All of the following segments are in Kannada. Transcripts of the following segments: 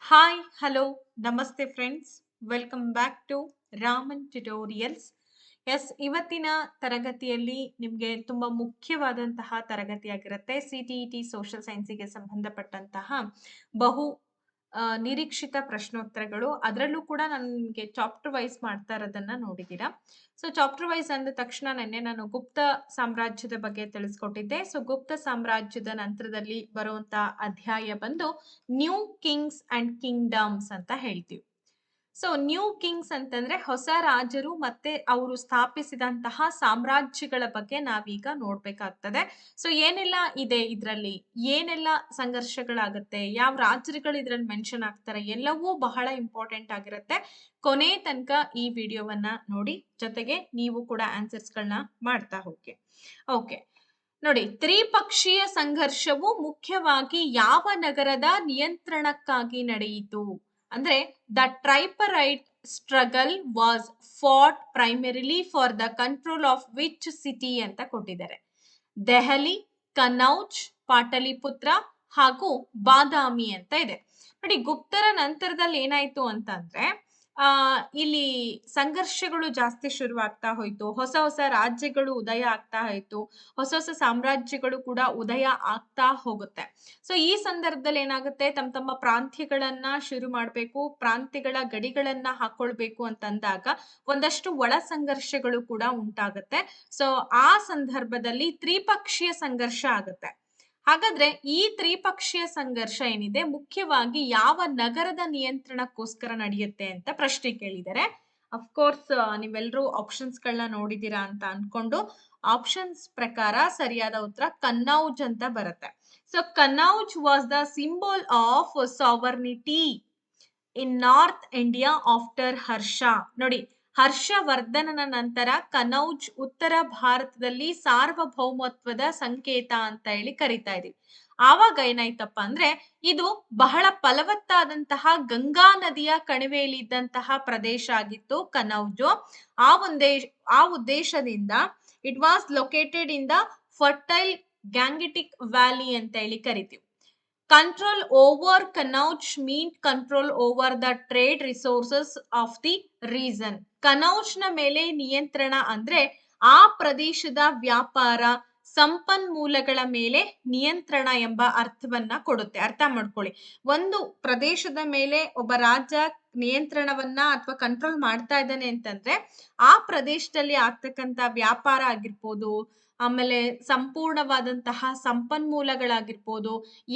ಹಾಯ್ ಹಲೋ ನಮಸ್ತೆ friends welcome back to Raman tutorials. ಇವತ್ತಿನ ತರಗತಿಯಲ್ಲಿ ನಿಮಗೆ ತುಂಬಾ ಮುಖ್ಯವಾದಂತಹ ತರಗತಿಯಾಗಿರುತ್ತೆ. CTET ಸೋಷಿಯಲ್ ಸೈನ್ಸಿಗೆ ಸಂಬಂಧಪಟ್ಟಂತಹ ಬಹು ನಿರೀಕ್ಷಿತ ಪ್ರಶ್ನೋತ್ತರಗಳು. ಅದರಲ್ಲೂ ಕೂಡ ನನಗೆ ಚಾಪ್ಟರ್ ವೈಸ್ ಮಾಡ್ತಾ ಇರೋದನ್ನ ನೋಡಿದ್ದೀರಾ. ಸೊ ಚಾಪ್ಟರ್ ವೈಸ್ ಅಂದ ತಕ್ಷಣ ನಾನು ಗುಪ್ತ ಸಾಮ್ರಾಜ್ಯದ ಬಗ್ಗೆ ತಿಳಿಸ್ಕೊಟ್ಟಿದ್ದೆ. ಸೊ ಗುಪ್ತ ಸಾಮ್ರಾಜ್ಯದ ನಂತರದಲ್ಲಿ ಬರುವಂತ ಅಧ್ಯಾಯ ಬಂದು ನ್ಯೂ ಕಿಂಗ್ಸ್ ಅಂಡ್ ಕಿಂಗ್ಡಮ್ಸ್ ಅಂತ ಹೇಳ್ತೀವಿ. ಸೊ ನ್ಯೂ ಕಿಂಗ್ಸ್ ಅಂತಂದ್ರೆ ಹೊಸ ರಾಜರು ಮತ್ತೆ ಅವರು ಸ್ಥಾಪಿಸಿದಂತಹ ಸಾಮ್ರಾಜ್ಯಗಳ ಬಗ್ಗೆ ನಾವೀಗ ನೋಡ್ಬೇಕಾಗ್ತದೆ. ಸೊ ಏನೆಲ್ಲ ಇದೆ ಇದರಲ್ಲಿ, ಏನೆಲ್ಲ ಸಂಘರ್ಷಗಳಾಗುತ್ತೆ, ಯಾವ ರಾಜರುಗಳು ಇದ್ರಲ್ಲಿ ಮೆನ್ಷನ್ ಆಗ್ತಾರೆ, ಎಲ್ಲವೂ ಬಹಳ ಇಂಪಾರ್ಟೆಂಟ್ ಆಗಿರುತ್ತೆ. ಕೊನೆ ತನಕ ಈ ವಿಡಿಯೋವನ್ನ ನೋಡಿ, ಜೊತೆಗೆ ನೀವು ಕೂಡ ಆನ್ಸರ್ಸ್ ಗಳನ್ನ ಮಾಡ್ತಾ ಹೋಗಿ. ಓಕೆ ನೋಡಿ, ತ್ರಿಪಕ್ಷೀಯ ಸಂಘರ್ಷವು ಮುಖ್ಯವಾಗಿ ಯಾವ ನಗರದ ನಿಯಂತ್ರಣಕ್ಕಾಗಿ ನಡೆಯಿತು ಅಂದ್ರೆ the tripartite struggle was fought primarily for the control of which city ಅಂತ ಕೊಟ್ಟಿದ್ದಾರೆ. ದೆಹಲಿ, ಕನೌಜ್, ಪಾಟಲಿಪುತ್ರ ಹಾಗೂ ಬಾದಾಮಿ ಅಂತ ಇದೆ. ನೋಡಿ, ಗುಪ್ತರ ನಂತರದಲ್ಲಿ ಏನಾಯ್ತು ಅಂತಂದ್ರೆ ಇಲ್ಲಿ ಸಂಘರ್ಷಗಳು ಜಾಸ್ತಿ ಶುರುವಾಗ್ತಾ ಹೋಯ್ತು. ಹೊಸ ಹೊಸ ರಾಜ್ಯಗಳು ಉದಯ ಆಗ್ತಾ ಹೋಯ್ತು. ಹೊಸ ಹೊಸ ಸಾಮ್ರಾಜ್ಯಗಳು ಕೂಡ ಉದಯ ಆಗ್ತಾ ಹೋಗುತ್ತೆ. ಸೊ ಈ ಸಂದರ್ಭದಲ್ಲಿ ಏನಾಗುತ್ತೆ, ತಮ್ಮ ಪ್ರಾಂತ್ಯಗಳನ್ನ ಶುರು ಮಾಡ್ಬೇಕು, ಪ್ರಾಂತ್ಯಗಳ ಗಡಿಗಳನ್ನ ಹಾಕೊಳ್ಬೇಕು ಅಂತಂದಾಗ ಒಂದಷ್ಟು ಒಳ ಸಂಘರ್ಷಗಳು ಕೂಡ ಉಂಟಾಗುತ್ತೆ. ಸೊ ಆ ಸಂದರ್ಭದಲ್ಲಿ ತ್ರಿಪಕ್ಷೀಯ ಸಂಘರ್ಷ ಆಗುತ್ತೆ. ಹಾಗಾದ್ರೆ ಈ ತ್ರಿಪಕ್ಷೀಯ ಸಂಘರ್ಷ ಏನಿದೆ ಮುಖ್ಯವಾಗಿ ಯಾವ ನಗರದ ನಿಯಂತ್ರಣಕ್ಕೋಸ್ಕರ ನಡೆಯುತ್ತೆ ಅಂತ ಪ್ರಶ್ನೆ ಕೇಳಿದರೆ, ಅಫ್ಕೋರ್ಸ್ ನೀವೆಲ್ಲರೂ ಆಪ್ಷನ್ಸ್ ಗಳನ್ನ ನೋಡಿದೀರಾ ಅಂತ ಅನ್ಕೊಂಡು ಆಪ್ಷನ್ಸ್ ಪ್ರಕಾರ ಸರಿಯಾದ ಉತ್ತರ ಕನ್ನೌಜ್ ಅಂತ ಬರುತ್ತೆ. So Kannauj was the symbol of sovereignty in north India after Harsha. ನೋಡಿ, ಹರ್ಷವರ್ಧನನ ನಂತರ ಕನೌಜ್ ಉತ್ತರ ಭಾರತದಲ್ಲಿ ಸಾರ್ವಭೌಮತ್ವದ ಸಂಕೇತ ಅಂತ ಹೇಳಿ ಕರಿತಾ ಇದೀವಿ. ಆವಾಗ ಏನಾಯ್ತಪ್ಪ ಅಂದ್ರೆ ಇದು ಬಹಳ ಫಲವತ್ತಾದಂತಹ ಗಂಗಾ ನದಿಯ ಕಣಿವೆಯಲ್ಲಿ ಇದ್ದಂತಹ ಪ್ರದೇಶ ಆಗಿತ್ತು ಕನೌಜು. ಆ ಉದ್ದೇಶದಿಂದ it was located in the fertile Gangetic valley ಅಂತ ಹೇಳಿ ಕರಿತೀವಿ. Control over Kannauj mean control over the trade resources of the region. ಕನೌಜ್ನ ಮೇಲೆ ನಿಯಂತ್ರಣ ಅಂದ್ರೆ ಆ ಪ್ರದೇಶದ ವ್ಯಾಪಾರ ಸಂಪನ್ಮೂಲಗಳ ಮೇಲೆ ನಿಯಂತ್ರಣ ಎಂಬ ಅರ್ಥವನ್ನ ಕೊಡುತ್ತೆ. ಅರ್ಥ ಮಾಡ್ಕೊಳ್ಳಿ, ಒಂದು ಪ್ರದೇಶದ ಮೇಲೆ ಒಬ್ಬ ರಾಜ ನಿಯಂತ್ರಣವನ್ನ ಅಥವಾ ಕಂಟ್ರೋಲ್ ಮಾಡ್ತಾ ಇದ್ದಾನೆ ಅಂತಂದ್ರೆ ಆ ಪ್ರದೇಶದಲ್ಲಿ ಆಗ್ತಕ್ಕಂತ ವ್ಯಾಪಾರ ಆಗಿರ್ಬೋದು, ಆಮೇಲೆ ಸಂಪೂರ್ಣವಾದಂತಹ ಸಂಪನ್ಮೂಲಗಳಾಗಿರ್ಬೋದು,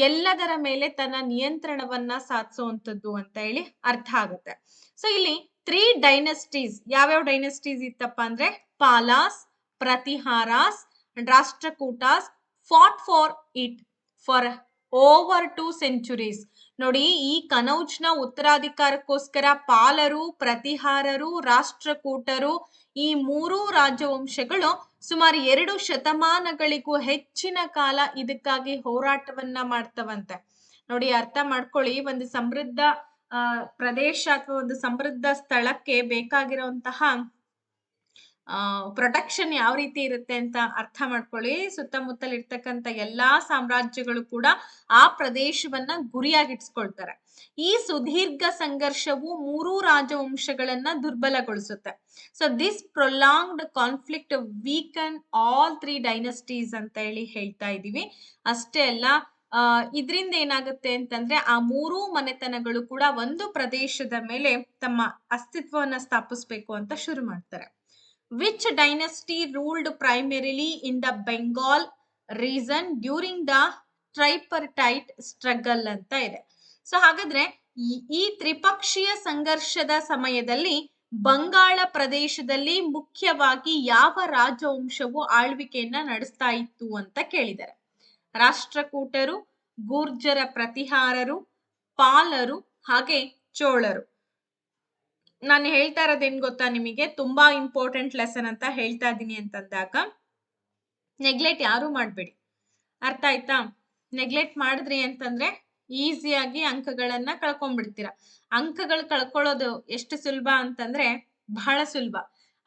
ಎಲ್ಲದರ ಮೇಲೆ ತನ್ನ ನಿಯಂತ್ರಣವನ್ನ ಸಾಧಿಸುವಂಥದ್ದು ಅಂತ ಹೇಳಿ ಅರ್ಥ ಆಗುತ್ತೆ. ಸೊ ಇಲ್ಲಿ 3 ಡೈನಸ್ಟೀಸ್, ಯಾವ್ಯಾವ ಡೈನಸ್ಟೀಸ್ ಇತ್ತಪ್ಪ ಅಂದ್ರೆ Palas, Pratiharas, Rashtrakutas fought for it for over 2 centuries. ನೋಡಿ, ಈ ಕನೌಜ್ನ ಉತ್ತರಾಧಿಕಾರಕ್ಕೋಸ್ಕರ ಪಾಲರು, ಪ್ರತಿಹಾರರು, ರಾಷ್ಟ್ರಕೂಟರು ಈ 3 ರಾಜವಂಶಗಳು ಸುಮಾರು 2 ಶತಮಾನಗಳಿಗೂ ಹೆಚ್ಚಿನ ಕಾಲ ಇದಕ್ಕಾಗಿ ಹೋರಾಟವನ್ನ ಮಾಡ್ತವಂತೆ. ನೋಡಿ, ಅರ್ಥ ಮಾಡ್ಕೊಳ್ಳಿ, ಒಂದು ಸಮೃದ್ಧ ಪ್ರದೇಶ ಅಥವಾ ಒಂದು ಸಮೃದ್ಧ ಸ್ಥಳಕ್ಕೆ ಬೇಕಾಗಿರುವಂತಹ ಪ್ರೊಟೆಕ್ಷನ್ ಯಾವ ರೀತಿ ಇರುತ್ತೆ ಅಂತ ಅರ್ಥ ಮಾಡ್ಕೊಳ್ಳಿ. ಸುತ್ತಮುತ್ತಲ ಇರ್ತಕ್ಕಂಥ ಎಲ್ಲಾ ಸಾಮ್ರಾಜ್ಯಗಳು ಕೂಡ ಆ ಪ್ರದೇಶವನ್ನ ಗುರಿಯಾಗಿಟ್ಸ್ಕೊಳ್ತಾರೆ. ಈ ಸುದೀರ್ಘ ಸಂಘರ್ಷವು 3 ರಾಜವಂಶಗಳನ್ನ ದುರ್ಬಲಗೊಳಿಸುತ್ತೆ. So this prolonged conflict weaken all 3 dynasties ಅಂತ ಹೇಳಿ ಹೇಳ್ತಾ ಇದೀವಿ. ಅಷ್ಟೇ ಅಲ್ಲ, ಇದರಿಂದ ಏನಾಗುತ್ತೆ ಅಂತಂದ್ರೆ ಆ 3 ಮನೆತನಗಳು ಕೂಡ ಒಂದು ಪ್ರದೇಶದ ಮೇಲೆ ತಮ್ಮ ಅಸ್ತಿತ್ವವನ್ನ ಸ್ಥಾಪಿಸ್ಬೇಕು ಅಂತ ಶುರು ಮಾಡ್ತಾರೆ. Which dynasty ruled primarily in the Bengal region during the tripartite struggle ಅಂತ ಇದೆ. ಸೊ ಹಾಗಾದ್ರೆ ಈ ತ್ರಿಪಕ್ಷೀಯ ಸಂಘರ್ಷದ ಸಮಯದಲ್ಲಿ ಬಂಗಾಳ ಪ್ರದೇಶದಲ್ಲಿ ಮುಖ್ಯವಾಗಿ ಯಾವ ರಾಜವಂಶವು ಆಳ್ವಿಕೆಯನ್ನ ನಡೆಸ್ತಾ ಇತ್ತು ಅಂತ ಕೇಳಿದ್ದಾರೆ. ರಾಷ್ಟ್ರಕೂಟರು, ಗೂರ್ಜರ ಪ್ರತಿಹಾರರು, ಪಾಲರು ಹಾಗೆ ಚೋಳರು. ನಾನು ಹೇಳ್ತಾ ಇರೋದೇನ್ ಗೊತ್ತಾ ನಿಮಗೆ, ತುಂಬಾ ಇಂಪಾರ್ಟೆಂಟ್ ಲೆಸನ್ ಅಂತ ಹೇಳ್ತಾ ಇದ್ದೀನಿ ಅಂತಂದಾಗ ನೆಗ್ಲೆಕ್ಟ್ ಯಾರು ಮಾಡ್ಬೇಡಿ. ಅರ್ಥ ಆಯ್ತಾ? ನೆಗ್ಲೆಕ್ಟ್ ಮಾಡಿದ್ರಿ ಅಂತಂದ್ರೆ ಈಸಿಯಾಗಿ ಅಂಕಗಳನ್ನ ಕಳ್ಕೊಂಡ್ಬಿಡ್ತೀರಾ. ಅಂಕಗಳು ಕಳ್ಕೊಳ್ಳೋದು ಎಷ್ಟು ಸುಲಭ ಅಂತಂದ್ರೆ ಬಹಳ ಸುಲಭ.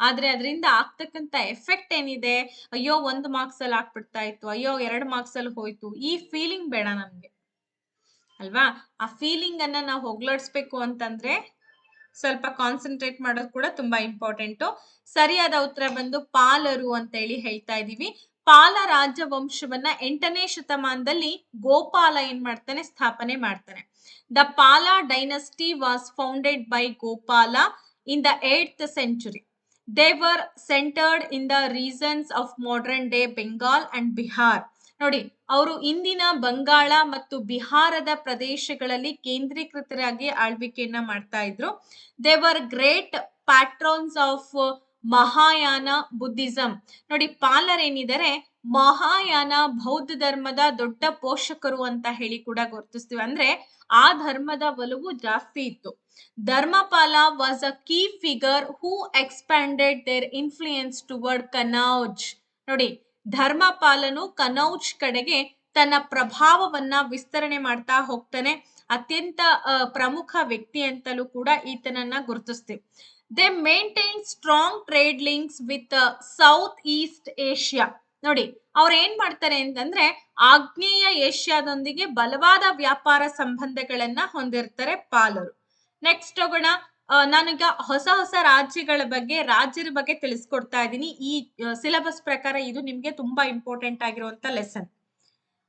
ಆದ್ರೆ ಅದರಿಂದ ಆಗ್ತಕ್ಕಂತ ಎಫೆಕ್ಟ್ ಏನಿದೆ, ಅಯ್ಯೋ 1 ಮಾರ್ಕ್ಸ್ ಅಲ್ಲಿ ಆಗ್ಬಿಡ್ತಾ ಇತ್ತು, ಅಯ್ಯೋ 2 ಮಾರ್ಕ್ಸ್ ಅಲ್ಲಿ ಹೋಯ್ತು, ಈ ಫೀಲಿಂಗ್ ಬೇಡ ನಮ್ಗೆ. ಅಲ್ವಾ? ಆ ಫೀಲಿಂಗ್ ಅನ್ನ ನಾವು ಹೋಗ್ಲಾಡಿಸ್ಬೇಕು ಅಂತಂದ್ರೆ ಸ್ವಲ್ಪ ಕಾನ್ಸಂಟ್ರೇಟ್ ಮಾಡೋದು ಕೂಡ ತುಂಬಾ ಇಂಪಾರ್ಟೆಂಟ್. ಸರಿಯಾದ ಉತ್ತರ ಬಂದು ಪಾಲರು ಅಂತ ಹೇಳಿ ಹೇಳ್ತಾ ಇದೀವಿ. ಪಾಲ ರಾಜವಂಶವನ್ನ 8ನೇ ಶತಮಾನದಲ್ಲಿ ಗೋಪಾಲ ಏನ್ ಮಾಡ್ತಾನೆ, ಸ್ಥಾಪನೆ ಮಾಡ್ತಾನೆ. ದ ಪಾಲ dynasty was founded by Gopala in the 8th century. They were centered in the regions of modern day Bengal and Bihar. ನೋಡಿ, ಅವರು ಇಂದಿನ ಬಂಗಾಳ ಮತ್ತು ಬಿಹಾರದ ಪ್ರದೇಶಗಳಲ್ಲಿ ಕೇಂದ್ರೀಕೃತರಾಗಿ ಆಳ್ವಿಕೆಯನ್ನ ಮಾಡ್ತಾ ಇದ್ರು. They were great patrons of Mahayana Buddhism. ನೋಡಿ, ಪಾಲರೇನಿದ್ದಾರೆ ಮಹಾಯಾನ ಬೌದ್ಧ ಧರ್ಮದ ದೊಡ್ಡ ಪೋಷಕರು ಅಂತ ಹೇಳಿ ಕೂಡ ಗುರುತಿಸ್ತೀವಿ. ಅಂದ್ರೆ ಆ ಧರ್ಮದ ಒಲವು ಜಾಸ್ತಿ ಇತ್ತು. Dharmapala was a key figure who expanded their influence toward Kannauj. ನೋಡಿ, ಧರ್ಮಪಾಲನು ಕನೌಜ್ ಕಡೆಗೆ ತನ್ನ ಪ್ರಭಾವವನ್ನ ವಿಸ್ತರಣೆ ಮಾಡ್ತಾ ಹೋಗ್ತಾನೆ. ಅತ್ಯಂತ ಪ್ರಮುಖ ವ್ಯಕ್ತಿ ಅಂತಲೂ ಕೂಡ ಈತನನ್ನ ಗುರುತಿಸ್ತೀವಿ. They maintain strong trade links with South East Asia. ನೋಡಿ, ಅವ್ರು ಏನ್ ಮಾಡ್ತಾರೆ ಅಂತಂದ್ರೆ ಆಗ್ನೇಯ ಏಷ್ಯಾದೊಂದಿಗೆ ಬಲವಾದ ವ್ಯಾಪಾರ ಸಂಬಂಧಗಳನ್ನ ಹೊಂದಿರ್ತಾರೆ ಪಾಲರು. ನೆಕ್ಸ್ಟ್ ಹೋಗೋಣ. ನಾನೀಗ ಹೊಸ ಹೊಸ ರಾಜ್ಯರ ಬಗ್ಗೆ ತಿಳಿಸ್ಕೊಡ್ತಾ ಇದ್ದೀನಿ. ಈ ಸಿಲೆಬಸ್ ಪ್ರಕಾರ ಇದು ನಿಮ್ಗೆ ತುಂಬಾ ಇಂಪಾರ್ಟೆಂಟ್ ಆಗಿರುವಂತ lesson.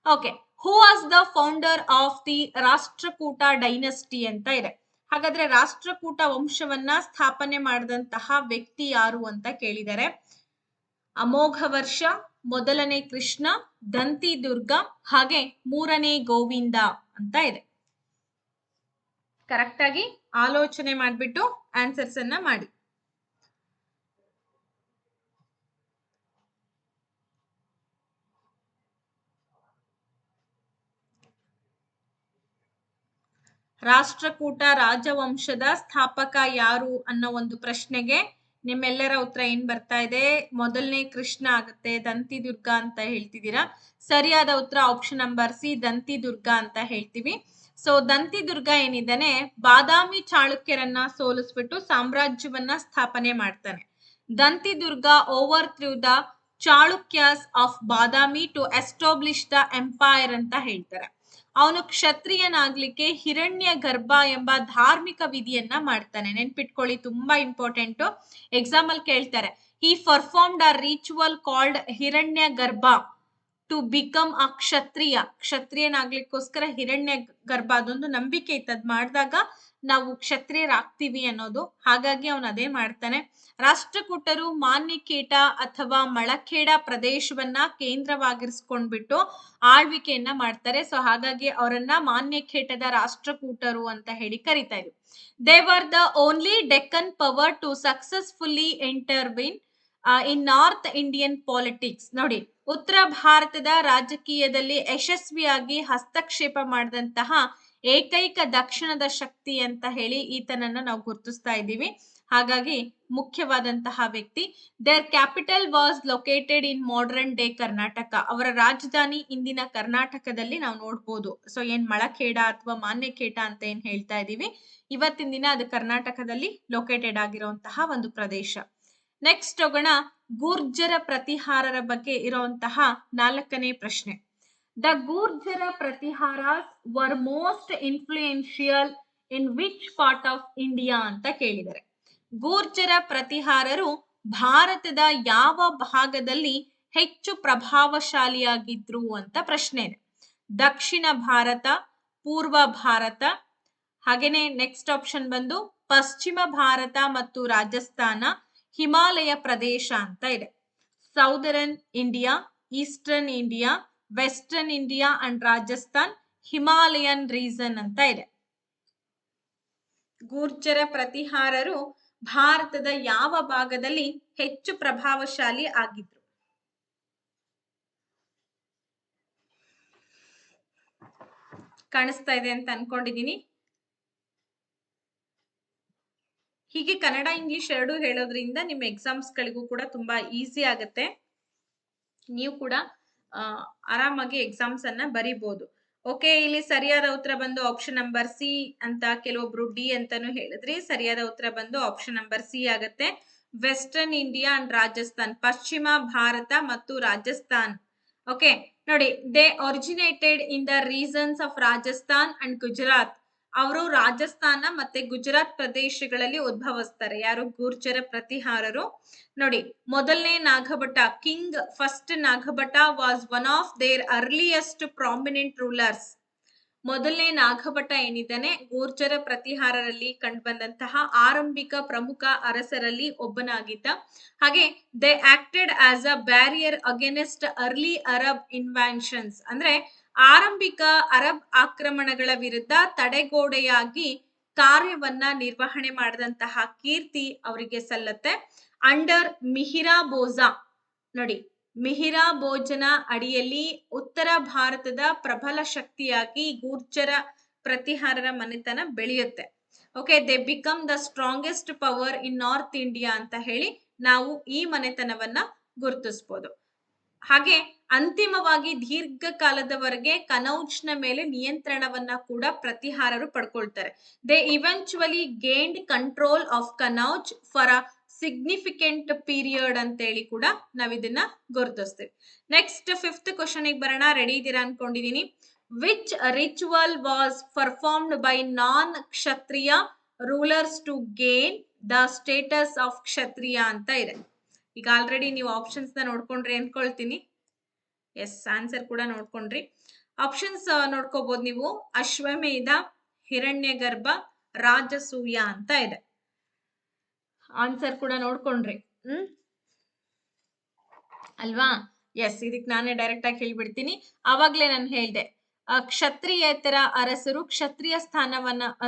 Okay, who was the founder of the Rashtrakuta dynasty ಅಂತ ಇದೆ. ಹಾಗಾದ್ರೆ ರಾಷ್ಟ್ರಕೂಟ ವಂಶವನ್ನ ಸ್ಥಾಪನೆ ಮಾಡಿದಂತಹ ವ್ಯಕ್ತಿ ಯಾರು ಅಂತ ಕೇಳಿದರೆ ಅಮೋಘ ವರ್ಷ, ಮೊದಲನೇ ಕೃಷ್ಣ, ದಂತಿ ದುರ್ಗ, ಹಾಗೆ ಮೂರನೇ ಗೋವಿಂದ ಅಂತ ಇದೆ. ಕರೆಕ್ಟ್ ಆಗಿ ಆಲೋಚನೆ ಮಾಡಿಬಿಟ್ಟು ಆನ್ಸರ್ಸ್ ಅನ್ನ ಮಾಡಿ. ರಾಷ್ಟ್ರಕೂಟ ರಾಜವಂಶದ ಸ್ಥಾಪಕ ಯಾರು ಅನ್ನೋ ಒಂದು ಪ್ರಶ್ನೆಗೆ ನಿಮ್ಮೆಲ್ಲರ ಉತ್ತರ ಏನ್ ಬರ್ತಾ ಇದೆ? ಮೊದಲನೇ ಕೃಷ್ಣ ಆಗುತ್ತೆ, ದಂತಿ ದುರ್ಗ ಅಂತ ಹೇಳ್ತಿದ್ದೀರಾ. ಸರಿಯಾದ ಉತ್ತರ ಆಪ್ಷನ್ ನಂಬರ್ ಸಿ, ದಂತಿ ದುರ್ಗ ಅಂತ ಹೇಳ್ತೀವಿ. ಸೊ ದಂತಿ ದುರ್ಗ ಏನಿದ್ದಾನೆ, ಬಾದಾಮಿ ಚಾಳುಕ್ಯರನ್ನ ಸೋಲಿಸ್ಬಿಟ್ಟು ಸಾಮ್ರಾಜ್ಯವನ್ನ ಸ್ಥಾಪನೆ ಮಾಡ್ತಾನೆ. Dantidurga overthrew the Chalukyas of Badami to establish the empire ಅಂತ ಹೇಳ್ತಾರೆ. ಅವನು ಕ್ಷತ್ರಿಯನಾಗ್ಲಿಕ್ಕೆ ಹಿರಣ್ಯ ಗರ್ಭ ಎಂಬ ಧಾರ್ಮಿಕ ವಿಧಿಯನ್ನ ಮಾಡ್ತಾನೆ. ನೆನ್ಪಿಟ್ಕೊಳ್ಳಿ, ತುಂಬಾ ಇಂಪಾರ್ಟೆಂಟ್. ಎಕ್ಸಾಮ್ ಅಲ್ಲಿ ಕೇಳ್ತಾರೆ, ಹಿ ಪರ್ಫಾರ್ಮ್ಡ್ ಅ ರಿಚುವಲ್ ಕಾಲ್ಡ್ ಹಿರಣ್ಯ ಗರ್ಭ ಟು ಬಿಕಮ್ ಅ ಕ್ಷತ್ರಿಯ. ಕ್ಷತ್ರಿಯನಾಗ್ಲಿಕ್ಕೋಸ್ಕರ ಹಿರಣ್ಯ ಗರ್ಭ ಅದೊಂದು ನಂಬಿಕೆ ಇತ್ತು, ಅದ್ ಮಾಡಿದಾಗ ನಾವು ಕ್ಷತ್ರಿಯರಾಗ್ತೀವಿ ಅನ್ನೋದು. ಹಾಗಾಗಿ ಅವನು ಅದೇ ಮಾಡ್ತಾನೆ. ರಾಷ್ಟ್ರಕೂಟರು ಮಾನ್ಯಖೇಟ ಅಥವಾ ಮಳಖೇಡ ಪ್ರದೇಶವನ್ನ ಕೇಂದ್ರವಾಗಿರಿಸ್ಕೊಂಡ್ಬಿಟ್ಟು ಆಳ್ವಿಕೆಯನ್ನ ಮಾಡ್ತಾರೆ. ಸೊ ಹಾಗಾಗಿ ಅವರನ್ನ ಮಾನ್ಯಖೇಟದ ರಾಷ್ಟ್ರಕೂಟರು ಅಂತ ಹೇಳಿ ಕರಿತಾ ಇದ್ರು. They were the only Deccan power to successfully intervene in north Indian politics. ನೋಡಿ, ಉತ್ತರ ಭಾರತದ ರಾಜಕೀಯದಲ್ಲಿ ಯಶಸ್ವಿಯಾಗಿ ಹಸ್ತಕ್ಷೇಪ ಮಾಡಿದಂತಹ ಏಕೈಕ ದಕ್ಷಿಣದ ಶಕ್ತಿ ಅಂತ ಹೇಳಿ ಈತನನ್ನ ನಾವು ಗುರುತಿಸ್ತಾ ಇದ್ದೀವಿ. ಹಾಗಾಗಿ ಮುಖ್ಯವಾದಂತಹ ವ್ಯಕ್ತಿ. Their capital was located in modern day Karnataka. ಅವರ ರಾಜಧಾನಿ ಇಂದಿನ ಕರ್ನಾಟಕದಲ್ಲಿ ನಾವು ನೋಡ್ಬೋದು. ಸೊ ಏನ್ ಮಳಖೇಡ ಅಥವಾ ಮಾನ್ಯಖೇಟ ಅಂತ ಏನ್ ಹೇಳ್ತಾ ಇದೀವಿ, ಇವತ್ತಿನ ದಿನ ಅದು ಕರ್ನಾಟಕದಲ್ಲಿ ಲೊಕೇಟೆಡ್ ಆಗಿರುವಂತಹ ಒಂದು ಪ್ರದೇಶ. ನೆಕ್ಸ್ಟ್ ಹೋಗೋಣ, ಗೂರ್ಜರ ಪ್ರತಿಹಾರರ ಬಗ್ಗೆ ಇರುವಂತಹ 4ನೇ ಪ್ರಶ್ನೆ. The Gurjara Pratiharas were most influential in which part of India ಅಂತ ಕೇಳಿದರೆ, ಗೂರ್ಜರ ಪ್ರತಿಹಾರರು ಭಾರತದ ಯಾವ ಭಾಗದಲ್ಲಿ ಹೆಚ್ಚು ಪ್ರಭಾವಶಾಲಿಯಾಗಿದ್ರು ಅಂತ ಪ್ರಶ್ನೆ ಇದೆ. ದಕ್ಷಿಣ ಭಾರತ, ಪೂರ್ವ ಭಾರತ, ಹಾಗೇನೆ ನೆಕ್ಸ್ಟ್ ಆಪ್ಷನ್ ಬಂದು ಪಶ್ಚಿಮ ಭಾರತ ಮತ್ತು ರಾಜಸ್ಥಾನ, ಹಿಮಾಲಯ ಪ್ರದೇಶ ಅಂತ ಇದೆ. Southern India, eastern India, western India and Rajasthan, Himalayan reason ಅಂತ ಇದೆ. ಗೂರ್ಜರ ಪ್ರತಿಹಾರರು ಭಾರತದ ಯಾವ ಭಾಗದಲ್ಲಿ ಹೆಚ್ಚು ಪ್ರಭಾವಶಾಲಿ ಆಗಿದ್ರು? ಕಾಣಿಸ್ತಾ ಇದೆ ಅಂತ ಅನ್ಕೊಂಡಿದೀನಿ. ಹೀಗೆ ಕನ್ನಡ ಇಂಗ್ಲಿಷ್ ಎರಡೂ ಹೇಳೋದ್ರಿಂದ ನಿಮ್ಮ ಎಕ್ಸಾಮ್ಸ್ ಗಳಿಗೂ ಕೂಡ ತುಂಬಾ ಈಸಿ ಆಗುತ್ತೆ. ನೀವು ಕೂಡ ಆರಾಮಾಗಿ ಎಕ್ಸಾಮ್ಸ್ ಅನ್ನ ಬರೀಬಹುದು. ಓಕೆ, ಇಲ್ಲಿ ಸರಿಯಾದ ಉತ್ತರ ಬಂದು ಆಪ್ಷನ್ ನಂಬರ್ ಸಿ ಅಂತ, ಕೆಲವೊಬ್ರು ಡಿ ಅಂತಾನು ಹೇಳಿದ್ರಿ. ಸರಿಯಾದ ಉತ್ತರ ಬಂದು ಆಪ್ಷನ್ ನಂಬರ್ ಸಿ ಆಗುತ್ತೆ. ವೆಸ್ಟರ್ನ್ ಇಂಡಿಯಾ ಅಂಡ್ ರಾಜಸ್ಥಾನ್, ಪಶ್ಚಿಮ ಭಾರತ ಮತ್ತು ರಾಜಸ್ಥಾನ್. ಓಕೆ ನೋಡಿ, they originated in the reasons of Rajasthan and Gujarat. ಅವರು ರಾಜಸ್ಥಾನ ಮತ್ತೆ ಗುಜರಾತ್ ಪ್ರದೇಶಗಳಲ್ಲಿ ಉದ್ಭವಿಸ್ತಾರೆ. ಯಾರು? ಗೂರ್ಜರ ಪ್ರತಿಹಾರರು. ನೋಡಿ, ಮೊದಲನೇ Nagabhata, king first Nagabhata was one of their earliest prominent rulers. ಮೊದಲನೇ ನಾಗಭಟ ಏನಿದ್ದಾನೆ, ಗೂರ್ಜರ ಪ್ರತಿಹಾರರಲ್ಲಿ ಕಂಡುಬಂದಂತಹ ಆರಂಭಿಕ ಪ್ರಮುಖ ಅರಸರಲ್ಲಿ ಒಬ್ಬನಾಗಿದ್ದ. ಹಾಗೆ they acted as a barrier against early Arab inventions, ಅಂದ್ರೆ ಆರಂಭಿಕ ಅರಬ್ ಆಕ್ರಮಣಗಳ ವಿರುದ್ಧ ತಡೆಗೋಡೆಯಾಗಿ ಕಾರ್ಯವನ್ನ ನಿರ್ವಹಣೆ ಮಾಡಿದಂತಹ ಕೀರ್ತಿ ಅವರಿಗೆ ಸಲ್ಲತ್ತೆ. ಅಂಡರ್ ಮಿಹಿರಾ ಬೋಜಾ, ನೋಡಿ, ಮಿಹಿರಾ ಭೋಜನ ಅಡಿಯಲ್ಲಿ ಉತ್ತರ ಭಾರತದ ಪ್ರಬಲ ಶಕ್ತಿಯಾಗಿ ಗೂರ್ಜರ ಪ್ರತಿಹಾರರ ಮನೆತನ ಬೆಳೆಯುತ್ತೆ. Okay, they become the strongest power in north India ಅಂತ ಹೇಳಿ ನಾವು ಈ ಮನೆತನವನ್ನ ಗುರುತಿಸಬಹುದು. ಹಾಗೆ ಅಂತಿಮವಾಗಿ ದೀರ್ಘಕಾಲದವರೆಗೆ ಕನೌಜ್ನ ಮೇಲೆ ನಿಯಂತ್ರಣವನ್ನ ಕೂಡ ಪ್ರತಿಹಾರರು ಪಡ್ಕೊಳ್ತಾರೆ. They eventually gained control of Kannauj for a significant period ಅಂತ ಹೇಳಿ ಕೂಡ ನಾವ್ ಇದನ್ನ ಗುರುತಿಸ್ತೀವಿ. ನೆಕ್ಸ್ಟ್ 5th ಕ್ವಶನ್ ಬರೋಣ. ರೆಡಿ ಇದ್ದೀರಾ ಅನ್ಕೊಂಡಿದೀನಿ. Which ritual was performed by non Kshatriya rulers to gain the status of Kshatriya ಅಂತ ಇದೆ. ಈಗ ಆಲ್ರೆಡಿ ನೀವು ಆಪ್ಷನ್ಸ್ ನ ನೋಡ್ಕೊಂಡ್ರಿ ಅನ್ಕೊಳ್ತೀನಿ. ಎಸ್, ಆನ್ಸರ್ ಕೂಡ ನೋಡ್ಕೊಂಡ್ರಿ. ಆಪ್ಷನ್ಸ್ ನೋಡ್ಕೋಬಹುದು ನೀವು. ಅಶ್ವಮೇಧ, ಹಿರಣ್ಯಗರ್ಭ, ರಾಜಸೂಯ ಅಂತ ಇದೆ. ಆನ್ಸರ್ ಕೂಡ ನೋಡ್ಕೊಂಡ್ರಿ ಅಲ್ವಾ? ಎಸ್, ಇದಕ್ಕೆ ನಾನೇ ಡೈರೆಕ್ಟ್ ಆಗಿ ಹೇಳ್ಬಿಡ್ತೀನಿ. ಆವಾಗ್ಲೇ ನಾನು ಹೇಳ್ದೆ, ಕ್ಷತ್ರಿಯೇತರ ಅರಸರು ಕ್ಷತ್ರಿಯ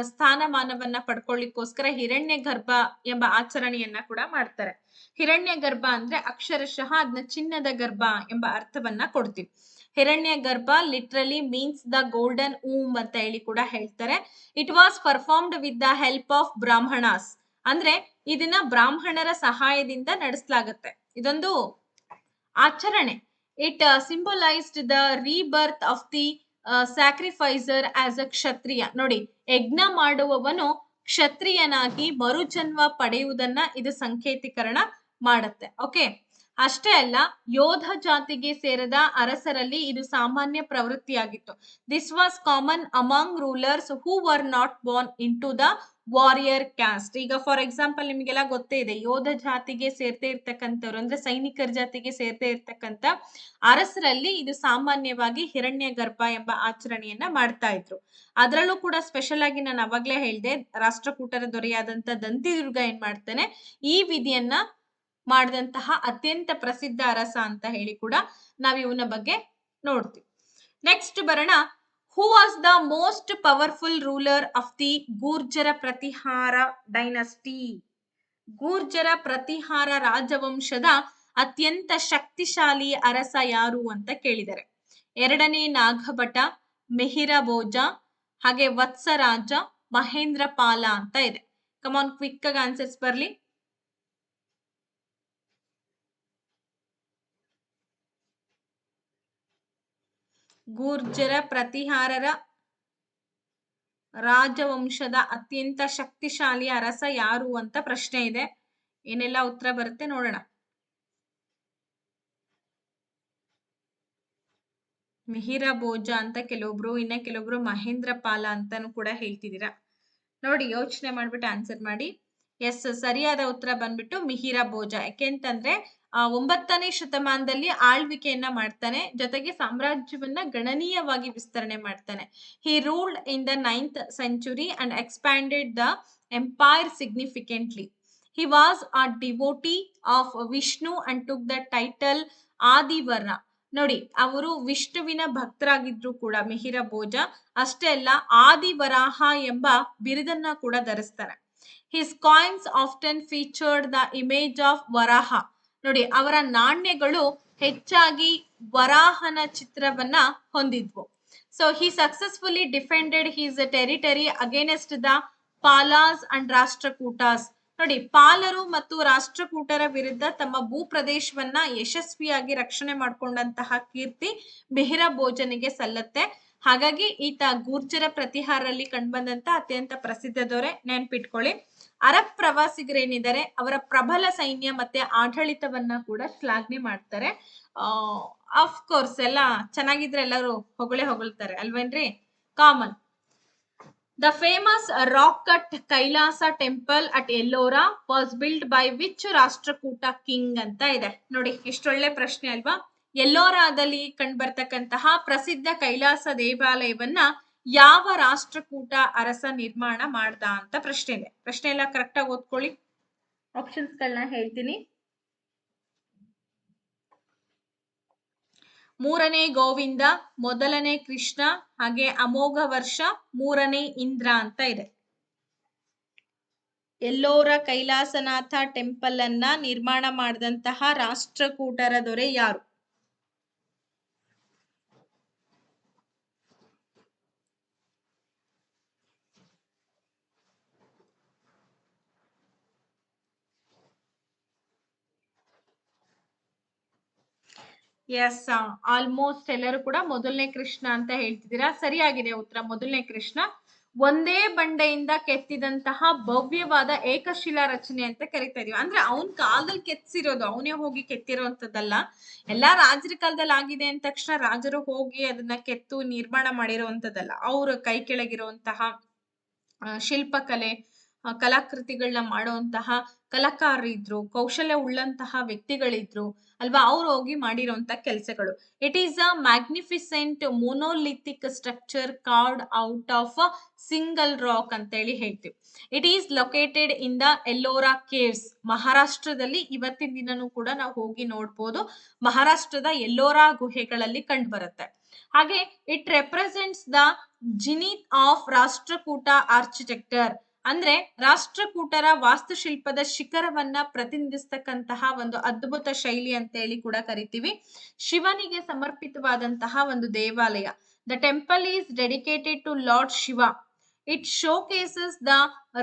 ಸ್ಥಾನಮಾನವನ್ನ ಪಡ್ಕೊಳ್ಳಿಕ್ಕೋಸ್ಕರ ಹಿರಣ್ಯ ಗರ್ಭ ಎಂಬ ಆಚರಣೆಯನ್ನ ಕೂಡ ಮಾಡ್ತಾರೆ. ಹಿರಣ್ಯ ಗರ್ಭ ಅಂದ್ರೆ ಅಕ್ಷರಶಃ ಅದನ್ನ ಚಿನ್ನದ ಗರ್ಭ ಎಂಬ ಅರ್ಥವನ್ನ ಕೊಡ್ತೀವಿ. Hiranyagarbha literally means the golden womb ಅಂತ ಹೇಳಿ ಕೂಡ ಹೇಳ್ತಾರೆ. It was performed with the help of Brahmanas, ಅಂದ್ರೆ ಇದನ್ನ ಬ್ರಾಹ್ಮಣರ ಸಹಾಯದಿಂದ ನಡೆಸಲಾಗುತ್ತೆ. ಇದೊಂದು ಆಚರಣೆ. It symbolised the rebirth of the sacrificer as a Kshatriya. ನೋಡಿ, ಯಜ್ಞ ಮಾಡುವವನು ಕ್ಷತ್ರಿಯನಾಗಿ ಮರುಜನ್ಮ ಪಡೆಯುವುದನ್ನ ಇದು ಸಂಕೇತೀಕರಣ ಮಾಡುತ್ತೆ. ಓಕೆ, ಅಷ್ಟೇ ಅಲ್ಲ, ಯೋಧ ಜಾತಿಗೆ ಸೇರದ ಅರಸರಲ್ಲಿ ಇದು ಸಾಮಾನ್ಯ ಪ್ರವೃತ್ತಿಯಾಗಿತ್ತು. This was common among rulers who were not born into the warrior caste. ಈಗ ಫಾರ್ ಎಕ್ಸಾಂಪಲ್ ನಿಮಗೆಲ್ಲ ಗೊತ್ತೇ ಇದೆ, ಯೋಧ ಜಾತಿಗೆ ಸೇರ್ದೇ ಇರ್ತಕ್ಕಂಥವ್ರು ಅಂದ್ರೆ ಸೈನಿಕರ ಜಾತಿಗೆ ಸೇರ್ದೇ ಇರ್ತಕ್ಕಂಥ ಅರಸರಲ್ಲಿ ಇದು ಸಾಮಾನ್ಯವಾಗಿ ಹಿರಣ್ಯ ಗರ್ಭ ಎಂಬ ಆಚರಣೆಯನ್ನ ಮಾಡ್ತಾ ಇದ್ರು. ಅದರಲ್ಲೂ ಕೂಡ ಸ್ಪೆಷಲ್ ಆಗಿ ನಾನು ಅವಾಗ್ಲೇ ಹೇಳ್ದೆ, ರಾಷ್ಟ್ರಕೂಟರ ದೊರೆಯಾದಂತ ದಂತಿದುರ್ಗ ಏನ್ ಮಾಡ್ತಾನೆ, ಈ ವಿಧಿಯನ್ನ ಮಾಡಿದಂತಹ ಅತ್ಯಂತ ಪ್ರಸಿದ್ಧ ಅರಸ ಅಂತ ಹೇಳಿ ಕೂಡ ನಾವ್ ಇವನ ಬಗ್ಗೆ ನೋಡ್ತೀವಿ. ನೆಕ್ಸ್ಟ್ ಬರೋಣ. Who was the most powerful ruler of the Gurjara Pratihara dynasty. Gurjara Pratihara ರಾಜವಂಶದ ಅತ್ಯಂತ ಶಕ್ತಿಶಾಲಿ ಅರಸ ಯಾರು ಅಂತ ಕೇಳಿದರೆ, 2ನೇ ನಾಗಭಟ, ಮಿಹಿರ ಭೋಜ, ಹಾಗೆ ವತ್ಸರಾಜ, ಮಹೇಂದ್ರ ಪಾಲ ಅಂತ ಇದೆ. ಕಮಾನ್, ಕ್ವಿಕ್ ಆಗಿ ಆನ್ಸರ್ಸ್ ಬರ್ಲಿ. ಗೂರ್ಜರ ಪ್ರತಿಹಾರರ ರಾಜವಂಶದ ಅತ್ಯಂತ ಶಕ್ತಿಶಾಲಿ ಅರಸ ಯಾರು ಅಂತ ಪ್ರಶ್ನೆ ಇದೆ. ಏನೆಲ್ಲ ಉತ್ತರ ಬರುತ್ತೆ ನೋಡೋಣ. ಮಿಹಿರ ಭೋಜ ಅಂತ ಕೆಲವೊಬ್ರು, ಇನ್ನ ಕೆಲವೊಬ್ರು ಮಹೇಂದ್ರ ಪಾಲ ಅಂತಾನು ಕೂಡ ಹೇಳ್ತಿದ್ದೀರಾ. ನೋಡಿ, ಯೋಚನೆ ಮಾಡ್ಬಿಟ್ಟು ಆನ್ಸರ್ ಮಾಡಿ. ಎಸ್, ಸರಿಯಾದ ಉತ್ತರ ಬಂದ್ಬಿಟ್ಟು ಮಿಹಿರ ಭೋಜ. ಯಾಕೆಂತಂದ್ರೆ 9ನೇ ಶತಮಾನದಲ್ಲಿ ಆಳ್ವಿಕೆಯನ್ನ ಮಾಡ್ತಾನೆ, ಜೊತೆಗೆ ಸಾಮ್ರಾಜ್ಯವನ್ನ ಗಣನೀಯವಾಗಿ ವಿಸ್ತರಣೆ ಮಾಡ್ತಾನೆ. He ruled in the 9th century and expanded the empire significantly. He was a devotee of Vishnu and took the title ಆದಿವರ. ನೋಡಿ, ಅವರು ವಿಷ್ಣುವಿನ ಭಕ್ತರಾಗಿದ್ರು ಕೂಡ ಮಿಹಿರ ಭೋಜ. ಅಷ್ಟೇ ಅಲ್ಲ, ಆದಿವರಾಹ ಎಂಬ ಬಿರುದನ್ನ ಕೂಡ ಧರಿಸ್ತಾರೆ. His coins often featured the image of Varaha. ನೋಡಿ, ಅವರ ನಾಣ್ಯಗಳು ಹೆಚ್ಚಾಗಿ ವರಾಹನ ಚಿತ್ರವನ್ನ ಹೊಂದಿದ್ವು. So he successfully defended his territory against the Palas and Rashtrakutas. ನೋಡಿ, ಪಾಲರು ಮತ್ತು ರಾಷ್ಟ್ರಕೂಟರ ವಿರುದ್ಧ ತಮ್ಮ ಭೂ ಪ್ರದೇಶವನ್ನ ಯಶಸ್ವಿಯಾಗಿ ರಕ್ಷಣೆ ಮಾಡಿಕೊಂಡಂತಹ ಕೀರ್ತಿ ಮಿಹಿರ ಭೋಜನಿಗೆ ಸಲ್ಲತ್ತೆ. ಹಾಗಾಗಿ ಈತ ಗೂರ್ಜರ ಪ್ರತಿಹಾರಲ್ಲಿ ಕಂಡುಬಂದಂತ ಅತ್ಯಂತ ಪ್ರಸಿದ್ಧ ದೊರೆ, ನೆನ್ಪಿಟ್ಕೊಳ್ಳಿ. ಅರಬ್ ಪ್ರವಾಸಿಗರೇನಿದ್ದಾರೆ ಅವರ ಪ್ರಬಲ ಸೈನ್ಯ ಮತ್ತೆ ಆಡಳಿತವನ್ನ ಕೂಡ ಶ್ಲಾಘನೆ ಮಾಡ್ತಾರೆ. ಆಫ್ ಕೋರ್ಸ್ ಎಲ್ಲ ಚೆನ್ನಾಗಿದ್ರೆ ಎಲ್ಲರೂ ಹೊಗಳ್ತಾರೆ ಅಲ್ವೇನ್ರಿ, common. The famous rock cut Kailasa temple at Ellora was built by which Rashtrakuta king ಅಂತ ಇದೆ. ನೋಡಿ ಎಷ್ಟೊಳ್ಳೆ ಪ್ರಶ್ನೆ ಅಲ್ವಾ. ಎಲ್ಲೋರಾದಲ್ಲಿ ಕಂಡುಬರ್ತಕ್ಕಂತಹ ಪ್ರಸಿದ್ಧ ಕೈಲಾಸ ದೇವಾಲಯವನ್ನ ಯಾವ ರಾಷ್ಟ್ರಕೂಟ ಅರಸ ನಿರ್ಮಾಣ ಮಾಡ್ದ ಅಂತ ಪ್ರಶ್ನೆ ಇದೆ. ಪ್ರಶ್ನೆ ಎಲ್ಲ ಕರೆಕ್ಟ್ ಆಗಿ ಓದ್ಕೊಳ್ಳಿ. ಆಪ್ಷನ್ಸ್ ಗಳನ್ನ ಹೇಳ್ತೀನಿ. ಮೂರನೇ ಗೋವಿಂದ, ಮೊದಲನೇ ಕೃಷ್ಣ, ಹಾಗೆ ಅಮೋಘ ವರ್ಷ, ಮೂರನೇ ಇಂದ್ರ ಅಂತ ಇದೆ. ಎಲ್ಲೋರ ಕೈಲಾಸನಾಥ ಟೆಂಪಲ್ ಅನ್ನ ನಿರ್ಮಾಣ ಮಾಡಿದಂತಹ ರಾಷ್ಟ್ರಕೂಟರ ದೊರೆ ಯಾರು? ಎಸ್, ಆಲ್ಮೋಸ್ಟ್ ಎಲ್ಲರೂ ಕೂಡ ಮೊದಲನೇ ಕೃಷ್ಣ ಅಂತ ಹೇಳ್ತಿದ್ದೀರಾ. ಸರಿಯಾಗಿದೆ ಉತ್ತರ, ಮೊದಲನೇ ಕೃಷ್ಣ. ಒಂದೇ ಬಂಡೆಯಿಂದ ಕೆತ್ತಿದಂತಹ ಭವ್ಯವಾದ ಏಕಶಿಲಾ ರಚನೆ ಅಂತ ಕರಿತಾ ಇದೀವಿ. ಅಂದ್ರೆ ಅವನ್ ಕಾಲದಲ್ಲಿ ಕೆತ್ತಿಸಿರೋದು, ಅವನೇ ಹೋಗಿ ಕೆತ್ತಿರೋಂಥದ್ದಲ್ಲ. ಎಲ್ಲಾ ರಾಜರ ಕಾಲದಲ್ಲಿ ಆಗಿದೆ ಅಂದ ತಕ್ಷಣ ರಾಜರು ಹೋಗಿ ಅದನ್ನ ಕೆತ್ತು ನಿರ್ಮಾಣ ಮಾಡಿರುವಂತದ್ದಲ್ಲ. ಅವ್ರ ಕೈ ಕೆಳಗಿರುವಂತಹ ಶಿಲ್ಪಕಲೆ, ಕಲಾಕೃತಿಗಳನ್ನ ಮಾಡುವಂತಹ ಕಲಾಕಾರರಿದ್ರು, ಕೌಶಲ್ಯ ಉಳ್ಳಂತಹ ವ್ಯಕ್ತಿಗಳಿದ್ರು ಅಲ್ವಾ, ಅವ್ರು ಹೋಗಿ ಮಾಡಿರುವಂತಹ ಕೆಲಸಗಳು. It is a magnificent monolithic structure carved out of a single rock ಅಂತ ಹೇಳಿ ಹೇಳ್ತೀವಿ. It is located in the Ellora caves. ಮಹಾರಾಷ್ಟ್ರದಲ್ಲಿ ಇವತ್ತಿನ ದಿನನೂ ಕೂಡ ನಾವು ಹೋಗಿ ನೋಡ್ಬೋದು. ಮಹಾರಾಷ್ಟ್ರದ ಎಲ್ಲೋರಾ ಗುಹೆಗಳಲ್ಲಿ ಕಂಡು ಬರುತ್ತೆ. ಹಾಗೆ it represents the zenith of Rashtrakuta architecture. ಅಂದ್ರೆ ರಾಷ್ಟ್ರಕೂಟರ ವಾಸ್ತುಶಿಲ್ಪದ ಶಿಖರವನ್ನ ಪ್ರತಿನಿಧಿಸ್ತಕ್ಕಂತಹ ಒಂದು ಅದ್ಭುತ ಶೈಲಿ ಅಂತ ಹೇಳಿ ಕೂಡ ಕರಿತೀವಿ. ಶಿವನಿಗೆ ಸಮರ್ಪಿತವಾದಂತಹ ಒಂದು ದೇವಾಲಯ. The temple is dedicated to lord Shiva. It showcases the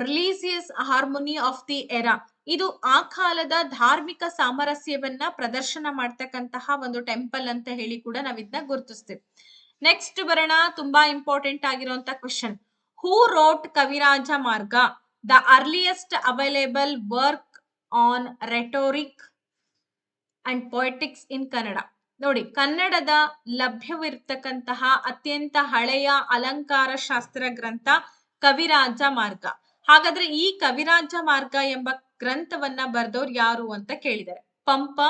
religious harmony of the era. ಇದು ಆ ಕಾಲದ ಧಾರ್ಮಿಕ ಸಾಮರಸ್ಯವನ್ನ ಪ್ರದರ್ಶನ ಮಾಡ್ತಕ್ಕಂತಹ ಒಂದು ಟೆಂಪಲ್ ಅಂತ ಹೇಳಿ ಕೂಡ ನಾವಿದ್ನ ಗುರುತಿಸ್ತೀವಿ. ನೆಕ್ಸ್ಟ್ ಬರೋಣ, ತುಂಬಾ ಇಂಪಾರ್ಟೆಂಟ್ ಆಗಿರುವಂತ question. Who wrote Kavirajamarga, the earliest available work on rhetoric and poetics in Kannada. ನೋಡಿ, ಕನ್ನಡದ ಲಭ್ಯವಿರ್ತಕ್ಕಂತಹ ಅತ್ಯಂತ ಹಳೆಯ ಅಲಂಕಾರ ಶಾಸ್ತ್ರ ಗ್ರಂಥ ಕವಿರಾಜ ಮಾರ್ಗ. ಹಾಗಾದ್ರೆ ಈ ಕವಿರಾಜ ಮಾರ್ಗ ಎಂಬ ಗ್ರಂಥವನ್ನ ಬರೆದವ್ರು ಯಾರು ಅಂತ ಕೇಳಿದ್ದಾರೆ. ಪಂಪ,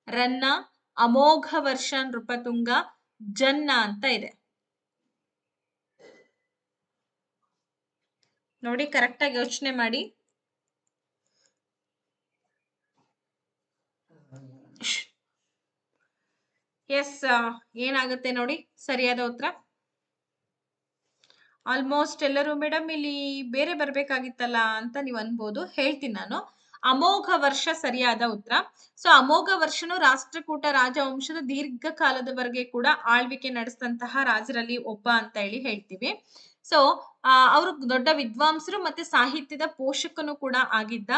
ರನ್ನ, ಅಮೋಘ ವರ್ಷ ನೃಪತುಂಗ, ಜನ್ನ ಅಂತ ಇದೆ. ನೋಡಿ ಕರೆಕ್ಟ್ ಆಗಿ ಯೋಚನೆ ಮಾಡಿ. ಎಸ್, ಏನಾಗುತ್ತೆ ನೋಡಿ ಸರಿಯಾದ ಉತ್ತರ. ಆಲ್ಮೋಸ್ಟ್ ಎಲ್ಲರೂ ಮೇಡಮ್ ಇಲ್ಲಿ ಬೇರೆ ಬರ್ಬೇಕಾಗಿತ್ತಲ್ಲ ಅಂತ ನೀವು ಅನ್ಬೋದು. ಹೇಳ್ತೀನಿ ನಾನು. ಅಮೋಘ ವರ್ಷ ಸರಿಯಾದ ಉತ್ತರ. ಸೊ ಅಮೋಘ ವರ್ಷನು ರಾಷ್ಟ್ರಕೂಟ ರಾಜವಂಶದ ದೀರ್ಘಕಾಲದವರೆಗೆ ಕೂಡ ಆಳ್ವಿಕೆ ನಡೆಸಿದಂತಹ ರಾಜರಲ್ಲಿ ಒಬ್ಬ ಅಂತ ಹೇಳಿ ಹೇಳ್ತೀವಿ. ಸೊ ಅವರು ದೊಡ್ಡ ವಿದ್ವಾಂಸರು ಮತ್ತೆ ಸಾಹಿತ್ಯದ ಪೋಷಕನು ಕೂಡ ಆಗಿದ್ದ.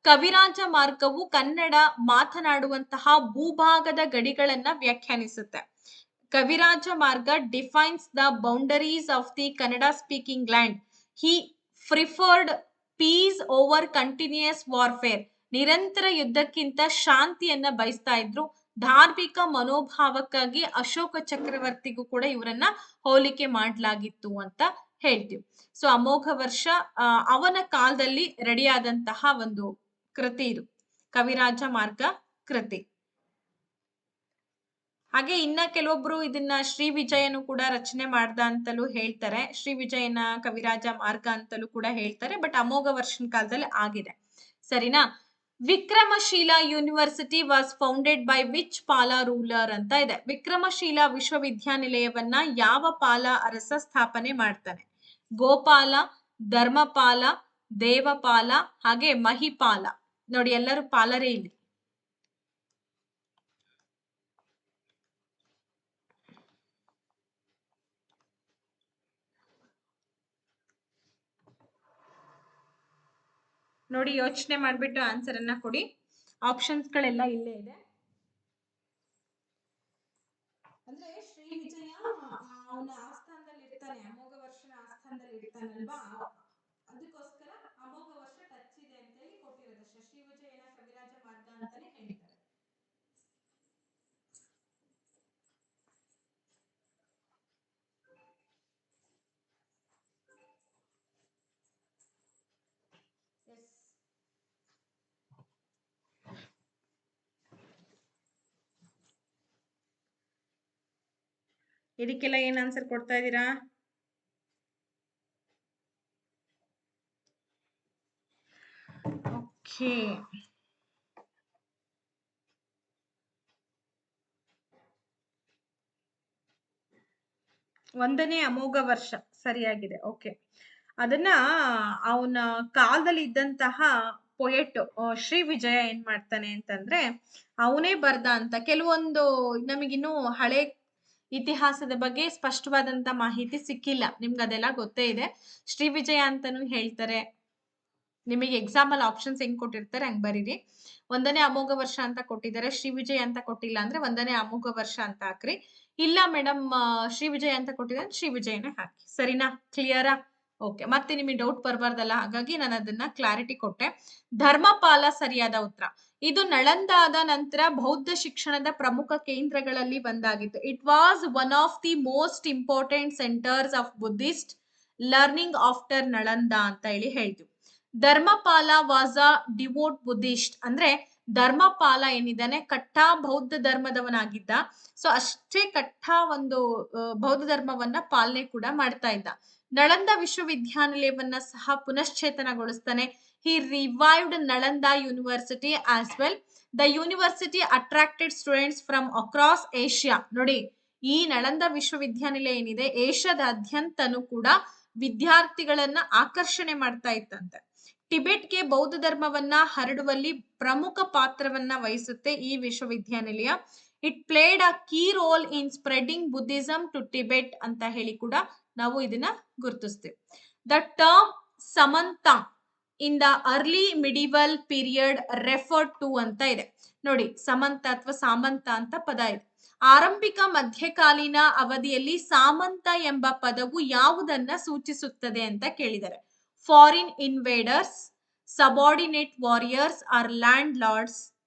ಕವಿರಾಜ ಮಾರ್ಗವು ಕನ್ನಡ ಮಾತನಾಡುವಂತಹ ಭೂಭಾಗದ ಗಡಿಗಳನ್ನ ವ್ಯಾಖ್ಯಾನಿಸುತ್ತೆ. Kavirajamarga defines the boundaries of the Kannada speaking land. He preferred peace over continuous warfare. ನಿರಂತರ ಯುದ್ಧಕ್ಕಿಂತ ಶಾಂತಿಯನ್ನ ಬಯಸ್ತಾ ಇದ್ರು. ಧಾರ್ಮಿಕ ಮನೋಭಾವಕ್ಕಾಗಿ ಅಶೋಕ ಚಕ್ರವರ್ತಿಗೂ ಕೂಡ ಇವರನ್ನ ಹೋಲಿಕೆ ಮಾಡಲಾಗಿತ್ತು ಅಂತ ಹೇಳ್ತೀವಿ. ಸೊ ಅಮೋಘ ವರ್ಷ ಅವನ ಕಾಲದಲ್ಲಿ ರೆಡಿಯಾದಂತಹ ಒಂದು ಕೃತಿ ಇದು, ಕವಿರಾಜ ಮಾರ್ಗ ಕೃತಿ. ಹಾಗೆ ಇನ್ನ ಕೆಲವೊಬ್ರು ಇದನ್ನ ಶ್ರೀ ವಿಜಯನು ಕೂಡ ರಚನೆ ಮಾಡ್ದ ಅಂತಲೂ ಹೇಳ್ತಾರೆ. ಶ್ರೀ ವಿಜಯನ ಕವಿರಾಜ ಮಾರ್ಗ ಅಂತಲೂ ಕೂಡ ಹೇಳ್ತಾರೆ. ಬಟ್ ಅಮೋಘ ವರ್ಷನ ಕಾಲದಲ್ಲಿ ಆಗಿದೆ. ಸರಿನಾ? Vikramshila university was founded by which ಪಾಲ ರೂಲರ್ ಅಂತ ಇದೆ. ವಿಕ್ರಮಶೀಲ ವಿಶ್ವವಿದ್ಯಾನಿಲಯವನ್ನ ಯಾವ ಪಾಲ ಅರಸ ಸ್ಥಾಪನೆ ಮಾಡ್ತಾನೆ? ಗೋಪಾಲ, ಧರ್ಮಪಾಲ, ದೇವಪಾಲ, ಹಾಗೆ ಮಹಿಪಾಲ. ನೋಡಿ ಎಲ್ಲರೂ ಪಾಲರೇ ಇಲ್ಲಿ. ನೋಡಿ ಯೋಚನೆ ಮಾಡ್ಬಿಟ್ಟು ಆನ್ಸರ್ ಅನ್ನ ಕೊಡಿ. ಆಪ್ಷನ್ಸ್ ಗಳೆಲ್ಲ ಇಲ್ಲೇ ಇದೆ. ಅಂದ್ರೆ ಶ್ರೀ ವಿಜಯ ಅವನ ಆಸ್ಥಾನದಲ್ಲಿ ಸಿಂಹಾಸನದಲ್ಲಿ ಇರ್ತಾನಲ್ವಾ, ಅದಕ್ಕೋಸ್ಕರ ಅಮೋಘ ವರ್ಷ ಟಚ್ ಇದೆ ಅಂತ ಹೇಳಿ ಕೊಟ್ಟಿರೋದಷ್ಟೇ. ಶ್ರೀ ವಿಜಯನ ಕವಿರಾಜ ಮಾರ್ಗ ಅಂತಾನೆ ಹೇಳ್ತಾರೆ. ಇದಕ್ಕೆಲ್ಲ ಏನ್ ಆನ್ಸರ್ ಕೊಡ್ತಾ ಇದ್ದೀರಾ? ಓಕೆ, ಒಂದನೇ ಅಮೋಘ ವರ್ಷ ಸರಿಯಾಗಿದೆ. ಓಕೆ, ಅದನ್ನ ಅವನ ಕಾಲದಲ್ಲಿ ಇದ್ದಂತಹ ಪೊಯೆಟ್ ಶ್ರೀ ವಿಜಯ ಏನ್ ಮಾಡ್ತಾನೆ ಅಂತಂದ್ರೆ, ಅವನೇ ಬರ್ದ ಅಂತ ಕೆಲವೊಂದು ನಮಗಿನ್ನೂ ಹಳೆ ಇತಿಹಾಸದ ಬಗ್ಗೆ ಸ್ಪಷ್ಟವಾದಂತ ಮಾಹಿತಿ ಸಿಕ್ಕಿಲ್ಲ. ನಿಮ್ಗೆ ಅದೆಲ್ಲ ಗೊತ್ತೇ ಇದೆ. ಶ್ರೀ ವಿಜಯ ಅಂತಾನು ಹೇಳ್ತಾರೆ. ನಿಮಗೆ ಎಕ್ಸಾಮ್ ಅಲ್ಲಿ ಆಪ್ಷನ್ಸ್ ಹೆಂಗ್ ಕೊಟ್ಟಿರ್ತಾರೆ ಹಂಗ್ ಬರೀರಿ. ಒಂದನೇ ಅಮೋಘ ವರ್ಷ ಅಂತ ಕೊಟ್ಟಿದ್ದಾರೆ, ಶ್ರೀ ವಿಜಯ ಅಂತ ಕೊಟ್ಟಿಲ್ಲ ಅಂದ್ರೆ ಒಂದನೇ ಅಮೋಘ ವರ್ಷ ಅಂತ ಹಾಕ್ರಿ. ಇಲ್ಲ ಮೇಡಮ್ ಶ್ರೀ ವಿಜಯ ಅಂತ ಕೊಟ್ಟಿದ್ದಾರೆ, ಶ್ರೀ ವಿಜಯನೇ ಹಾಕಿ. ಸರಿನಾ? ಕ್ಲಿಯರಾ? ಓಕೆ, ಮತ್ತೆ ನಿಮಗೆ ಡೌಟ್ ಬರಬಾರ್ದಲ್ಲ, ಹಾಗಾಗಿ ನಾನು ಅದನ್ನ ಕ್ಲಾರಿಟಿ ಕೊಟ್ಟೆ. ಧರ್ಮಪಾಲ ಸರಿಯಾದ ಉತ್ತರ. ಇದು ನಳಂದಾದ ನಂತರ ಬೌದ್ಧ ಶಿಕ್ಷಣದ ಪ್ರಮುಖ ಕೇಂದ್ರಗಳಲ್ಲಿ ಒಂದಾಗಿತ್ತು. It was one of the most important centres of Buddhist learning after Nalanda ಅಂತ ಹೇಳಿ ಹೇಳ್ತೀವಿ. Dharmapala was a devout Buddhist, ಅಂದ್ರೆ ಧರ್ಮಪಾಲ ಏನಿದ್ದಾನೆ ಕಟ್ಟಾ ಬೌದ್ಧ ಧರ್ಮದವನಾಗಿದ್ದ. ಸೊ ಅಷ್ಟೇ ಕಟ್ಟಾ ಒಂದು ಬೌದ್ಧ ಧರ್ಮವನ್ನ ಪಾಲನೆ ಕೂಡ ಮಾಡ್ತಾ ಇದ್ದ. ನಳಂದ ವಿಶ್ವವಿದ್ಯಾನಿಲಯವನ್ನ ಸಹ ಪುನಶ್ಚೇತನಗೊಳಿಸ್ತಾನೆ. He revived Nalanda university as well. The university attracted students from across Asia. ನೋಡಿ, ಈ ನಳಂದ ವಿಶ್ವವಿದ್ಯಾನಿಲಯ ಏನಿದೆ ಏಷ್ಯಾದಾದ್ಯಂತನೂ ಕೂಡ ವಿದ್ಯಾರ್ಥಿಗಳನ್ನ ಆಕರ್ಷಣೆ ಮಾಡ್ತಾ ಇತ್ತಂತೆ. ಟಿಬೆಟ್ಗೆ ಬೌದ್ಧ ಧರ್ಮವನ್ನ ಹರಡುವಲ್ಲಿ ಪ್ರಮುಖ ಪಾತ್ರವನ್ನ ವಹಿಸುತ್ತೆ ಈ ವಿಶ್ವವಿದ್ಯಾನಿಲಯ. It played a key role in spreading Buddhism to Tibet ಅಂತ ಹೇಳಿ ಕೂಡ ನಾವು ಇದನ್ನ ಗುರುತಿಸ್ತೀವಿ. The term samanta in the early medieval period referred to ಅಂತ ಇದೆ. ನೋಡಿ, ಸಮಂತ ಅಥವಾ ಸಾಮಂತ ಅಂತ ಪದ ಇದೆ. ಆರಂಭಿಕ ಮಧ್ಯಕಾಲೀನ ಅವಧಿಯಲ್ಲಿ ಸಾಮಂತ ಎಂಬ ಪದವು ಯಾವುದನ್ನ ಸೂಚಿಸುತ್ತದೆ ಅಂತ ಕೇಳಿದ್ದಾರೆ. Foreign invaders, subordinate warriors R landlords,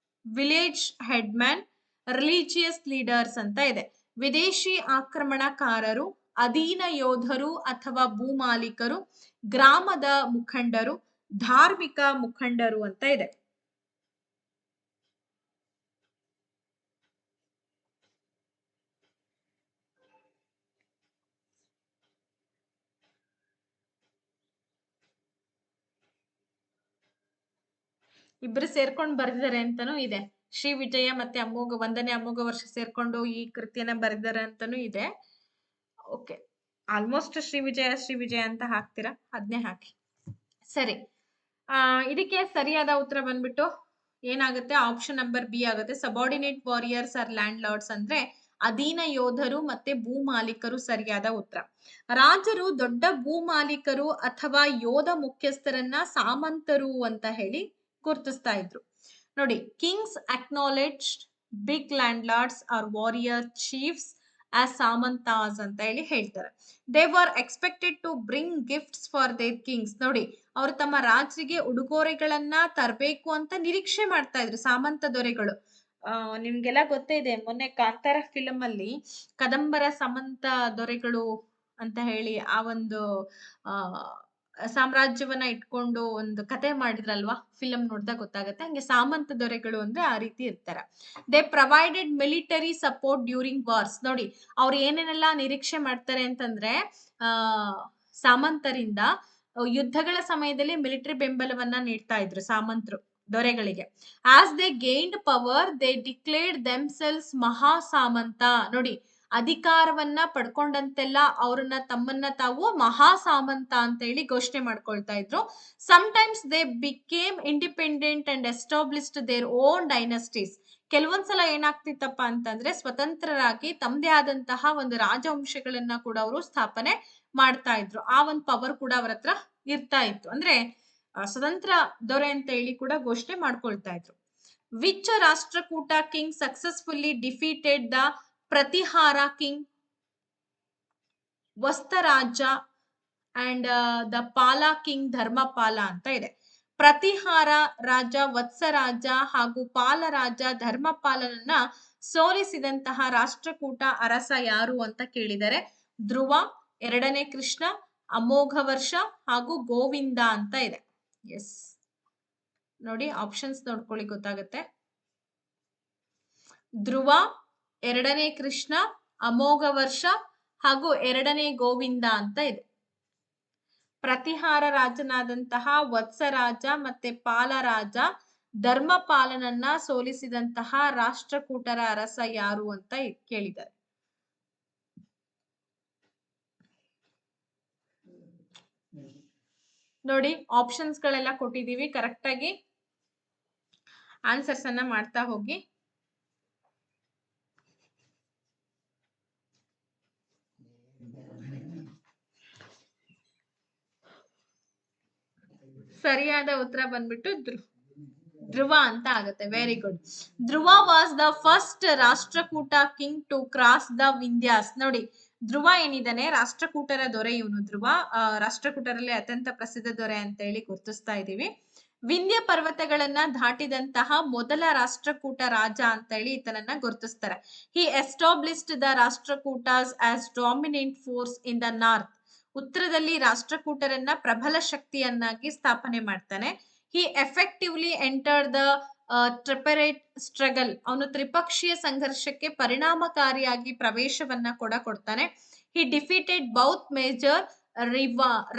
village headman, religious leaders ಅಂತ ಇದೆ. ವಿದೇಶಿ ಆಕ್ರಮಣಕಾರರು, ಅಧೀನ ಯೋಧರು ಅಥವಾ ಭೂಮಾಲೀಕರು, ಗ್ರಾಮದ ಮುಖಂಡರು, ಧಾರ್ಮಿಕ ಮುಖಂಡರು ಅಂತ ಇದೆ. ಇಬ್ರು ಸೇರ್ಕೊಂಡು ಬರೆದಿದ್ದಾರೆ ಅಂತಾನೂ ಇದೆ. ಶ್ರೀ ವಿಜಯ ಮತ್ತೆ ಒಂದನೇ ಅಮೋಘ ವರ್ಷ ಸೇರ್ಕೊಂಡು ಈ ಕೃತಿಯನ್ನ ಬರೆದಿದ್ದಾರೆ ಅಂತಾನೂ ಇದೆ. ಓಕೆ, ಆಲ್ಮೋಸ್ಟ್ ಶ್ರೀ ವಿಜಯ ಅಂತ ಹಾಕ್ತೀರಾ, ಅದನ್ನೇ ಹಾಕಿ. ಸರಿ, ಇದಕ್ಕೆ ಸರಿಯಾದ ಉತ್ತರ ಬಂದ್ಬಿಟ್ಟು ಏನಾಗುತ್ತೆ? ಆಪ್ಷನ್ ನಂಬರ್ ಬಿ ಆಗುತ್ತೆ. Subordinate warriors R landlords ಅಂದ್ರೆ ಅಧೀನ ಯೋಧರು ಮತ್ತೆ ಭೂ ಮಾಲೀಕರು ಸರಿಯಾದ ಉತ್ತರ. ರಾಜರು ದೊಡ್ಡ ಭೂ ಮಾಲೀಕರು ಅಥವಾ ಯೋಧ ಮುಖ್ಯಸ್ಥರನ್ನ ಸಾಮಂತರು ಅಂತ ಹೇಳಿ ಗುರುತಿಸ್ತಾ ಇದ್ರು. ನೋಡಿ, kings acknowledged big landlords or warrior chiefs as samantas ಅಂತ ಹೇಳಿ ಹೇಳ್ತಾರೆ. They were expected to bring gifts for their kings. ನೋಡಿ, ಅವರು ತಮ್ಮ ರಾಜರಿಗೆ ಉಡುಗೊರೆಗಳನ್ನ ತರಬೇಕು ಅಂತ ನಿರೀಕ್ಷೆ ಮಾಡ್ತಾ ಇದ್ರು ಸಾಮಂತ ದೊರೆಗಳು. ನಿಮ್ಗೆಲ್ಲ ಗೊತ್ತೇ ಇದೆ, ಮೊನ್ನೆ ಕಾಂತಾರ ಫಿಲಂ ಅಲ್ಲಿ ಕದಂಬರ ಸಾಮಂತ ದೊರೆಗಳು ಅಂತ ಹೇಳಿ ಆ ಒಂದು ಸಾಮ್ರಾಜ್ಯವನ್ನ ಇಟ್ಕೊಂಡು ಒಂದು ಕತೆ ಮಾಡಿದ್ರಲ್ವಾ, ಫಿಲಂ ನೋಡಿದಾಗ ಗೊತ್ತಾಗತ್ತೆ. ಹಂಗೆ ಸಾಮಂತ ದೊರೆಗಳು ಅಂದ್ರೆ ಆ ರೀತಿ ಇರ್ತಾರೆ. They provided military support during wars. ನೋಡಿ, ಅವ್ರು ಏನೇನೆಲ್ಲ ನಿರೀಕ್ಷೆ ಮಾಡ್ತಾರೆ ಅಂತಂದ್ರೆ ಸಾಮಂತರಿಂದ ಯುದ್ಧಗಳ ಸಮಯದಲ್ಲಿ ಮಿಲಿಟರಿ ಬೆಂಬಲವನ್ನ ನೀಡ್ತಾ ಇದ್ರು ಸಾಮಂತರು ದೊರೆಗಳಿಗೆ. As they gained power they declared themselves maha samanta. ನೋಡಿ, ಅಧಿಕಾರವನ್ನ ಪಡ್ಕೊಂಡಂತೆಲ್ಲ ಅವ್ರನ್ನ ತಮ್ಮನ್ನ ತಾವು ಮಹಾ ಸಾಮಂತ ಅಂತ ಹೇಳಿ ಘೋಷಣೆ ಮಾಡ್ಕೊಳ್ತಾ ಇದ್ರು. Sometimes they became independent and established their own dynasties. ಕೆಲವೊಂದ್ಸಲ ಏನಾಗ್ತಿತ್ತಪ್ಪ ಅಂತಂದ್ರೆ ಸ್ವತಂತ್ರರಾಗಿ ತಮ್ಮದೇ ಆದಂತಹ ಒಂದು ರಾಜವಂಶಗಳನ್ನ ಕೂಡ ಅವರು ಸ್ಥಾಪನೆ ಮಾಡ್ತಾ ಇದ್ರು. ಆ ಒಂದು ಪವರ್ ಕೂಡ ಅವರ ಹತ್ರ ಇರ್ತಾ ಇತ್ತು. ಅಂದ್ರೆ ಸ್ವತಂತ್ರ ದೊರೆ ಅಂತ ಹೇಳಿ ಕೂಡ ಘೋಷಣೆ ಮಾಡ್ಕೊಳ್ತಾ ಇದ್ರು. Which Rashtrakuta king successfully defeated the Pratihara king Vatsaraja and the Pala king Dharmapala ಅಂತ ಇದೆ. ಪ್ರತಿಹಾರ ರಾಜ ವತ್ಸರಾಜ ಹಾಗೂ ಪಾಲರಾಜ ಧರ್ಮಪಾಲನನ್ನ ಸೋಲಿಸಿದಂತಹ ರಾಷ್ಟ್ರಕೂಟ ಅರಸ ಯಾರು ಅಂತ ಕೇಳಿದರೆ ಧ್ರುವ, ಎರಡನೇ ಕೃಷ್ಣ, ಅಮೋಘ ವರ್ಷ ಹಾಗೂ ಗೋವಿಂದ ಅಂತ ಇದೆ. ಎಸ್ ನೋಡಿ, ಆಪ್ಷನ್ಸ್ ನೋಡ್ಕೊಳ್ಳಿ ಗೊತ್ತಾಗುತ್ತೆ. ಧ್ರುವ, ಎರಡನೇ ಕೃಷ್ಣ, ಅಮೋಘ ವರ್ಷ ಹಾಗೂ ಎರಡನೇ ಗೋವಿಂದ ಅಂತ ಇದೆ. ಪ್ರತಿಹಾರ ರಾಜನಾದಂತಹ ವತ್ಸರಾಜ ಮತ್ತೆ ಪಾಲರಾಜ ಧರ್ಮಪಾಲನನ್ನ ಸೋಲಿಸಿದಂತಹ ರಾಷ್ಟ್ರಕೂಟರ ಅರಸ ಯಾರು ಅಂತ ಕೇಳಿದ್ದಾರೆ. ನೋಡಿ, ಆಪ್ಷನ್ಸ್ ಗಳೆಲ್ಲ ಕೊಟ್ಟಿದೀವಿ, ಕರೆಕ್ಟ್ ಆಗಿ ಆನ್ಸರ್ಸ್ ಅನ್ನ ಮಾಡ್ತಾ ಹೋಗಿ. ಸರಿಯಾದ ಉತ್ತರ ಬಂದ್ಬಿಟ್ಟು ಧ್ರುವ ಅಂತ ಆಗುತ್ತೆ. Very good. Dhruva was the first Rashtrakuta king to cross the Vindhyas. ನೋಡಿ, ಧ್ರುವ ಏನಿದ್ದಾನೆ ರಾಷ್ಟ್ರಕೂಟರ ದೊರೆ ಇವನು. ಧ್ರುವ ರಾಷ್ಟ್ರಕೂಟರಲ್ಲಿ ಅತ್ಯಂತ ಪ್ರಸಿದ್ಧ ದೊರೆ ಅಂತ ಹೇಳಿ ಗುರುತಿಸ್ತಾ ಇದೀವಿ. ವಿಂಧ್ಯ ಪರ್ವತಗಳನ್ನ ದಾಟಿದಂತಹ ಮೊದಲ ರಾಷ್ಟ್ರಕೂಟ ರಾಜ ಅಂತ ಹೇಳಿ ಈತನನ್ನ ಗುರುತಿಸ್ತಾರೆ. He established the Rashtrakutas as dominant force in the north. ಉತ್ತರದಲ್ಲಿ ರಾಷ್ಟ್ರಕೂಟರನ್ನ ಪ್ರಬಲ ಶಕ್ತಿಯನ್ನಾಗಿ ಸ್ಥಾಪನೆ ಮಾಡ್ತಾನೆ. He effectively enter the tripartite struggle. ಅವನು ತ್ರಿಪಕ್ಷೀಯ ಸಂಘರ್ಷಕ್ಕೆ ಪರಿಣಾಮಕಾರಿಯಾಗಿ ಪ್ರವೇಶವನ್ನ ಕೊಡ್ತಾನೆ. He defeated both major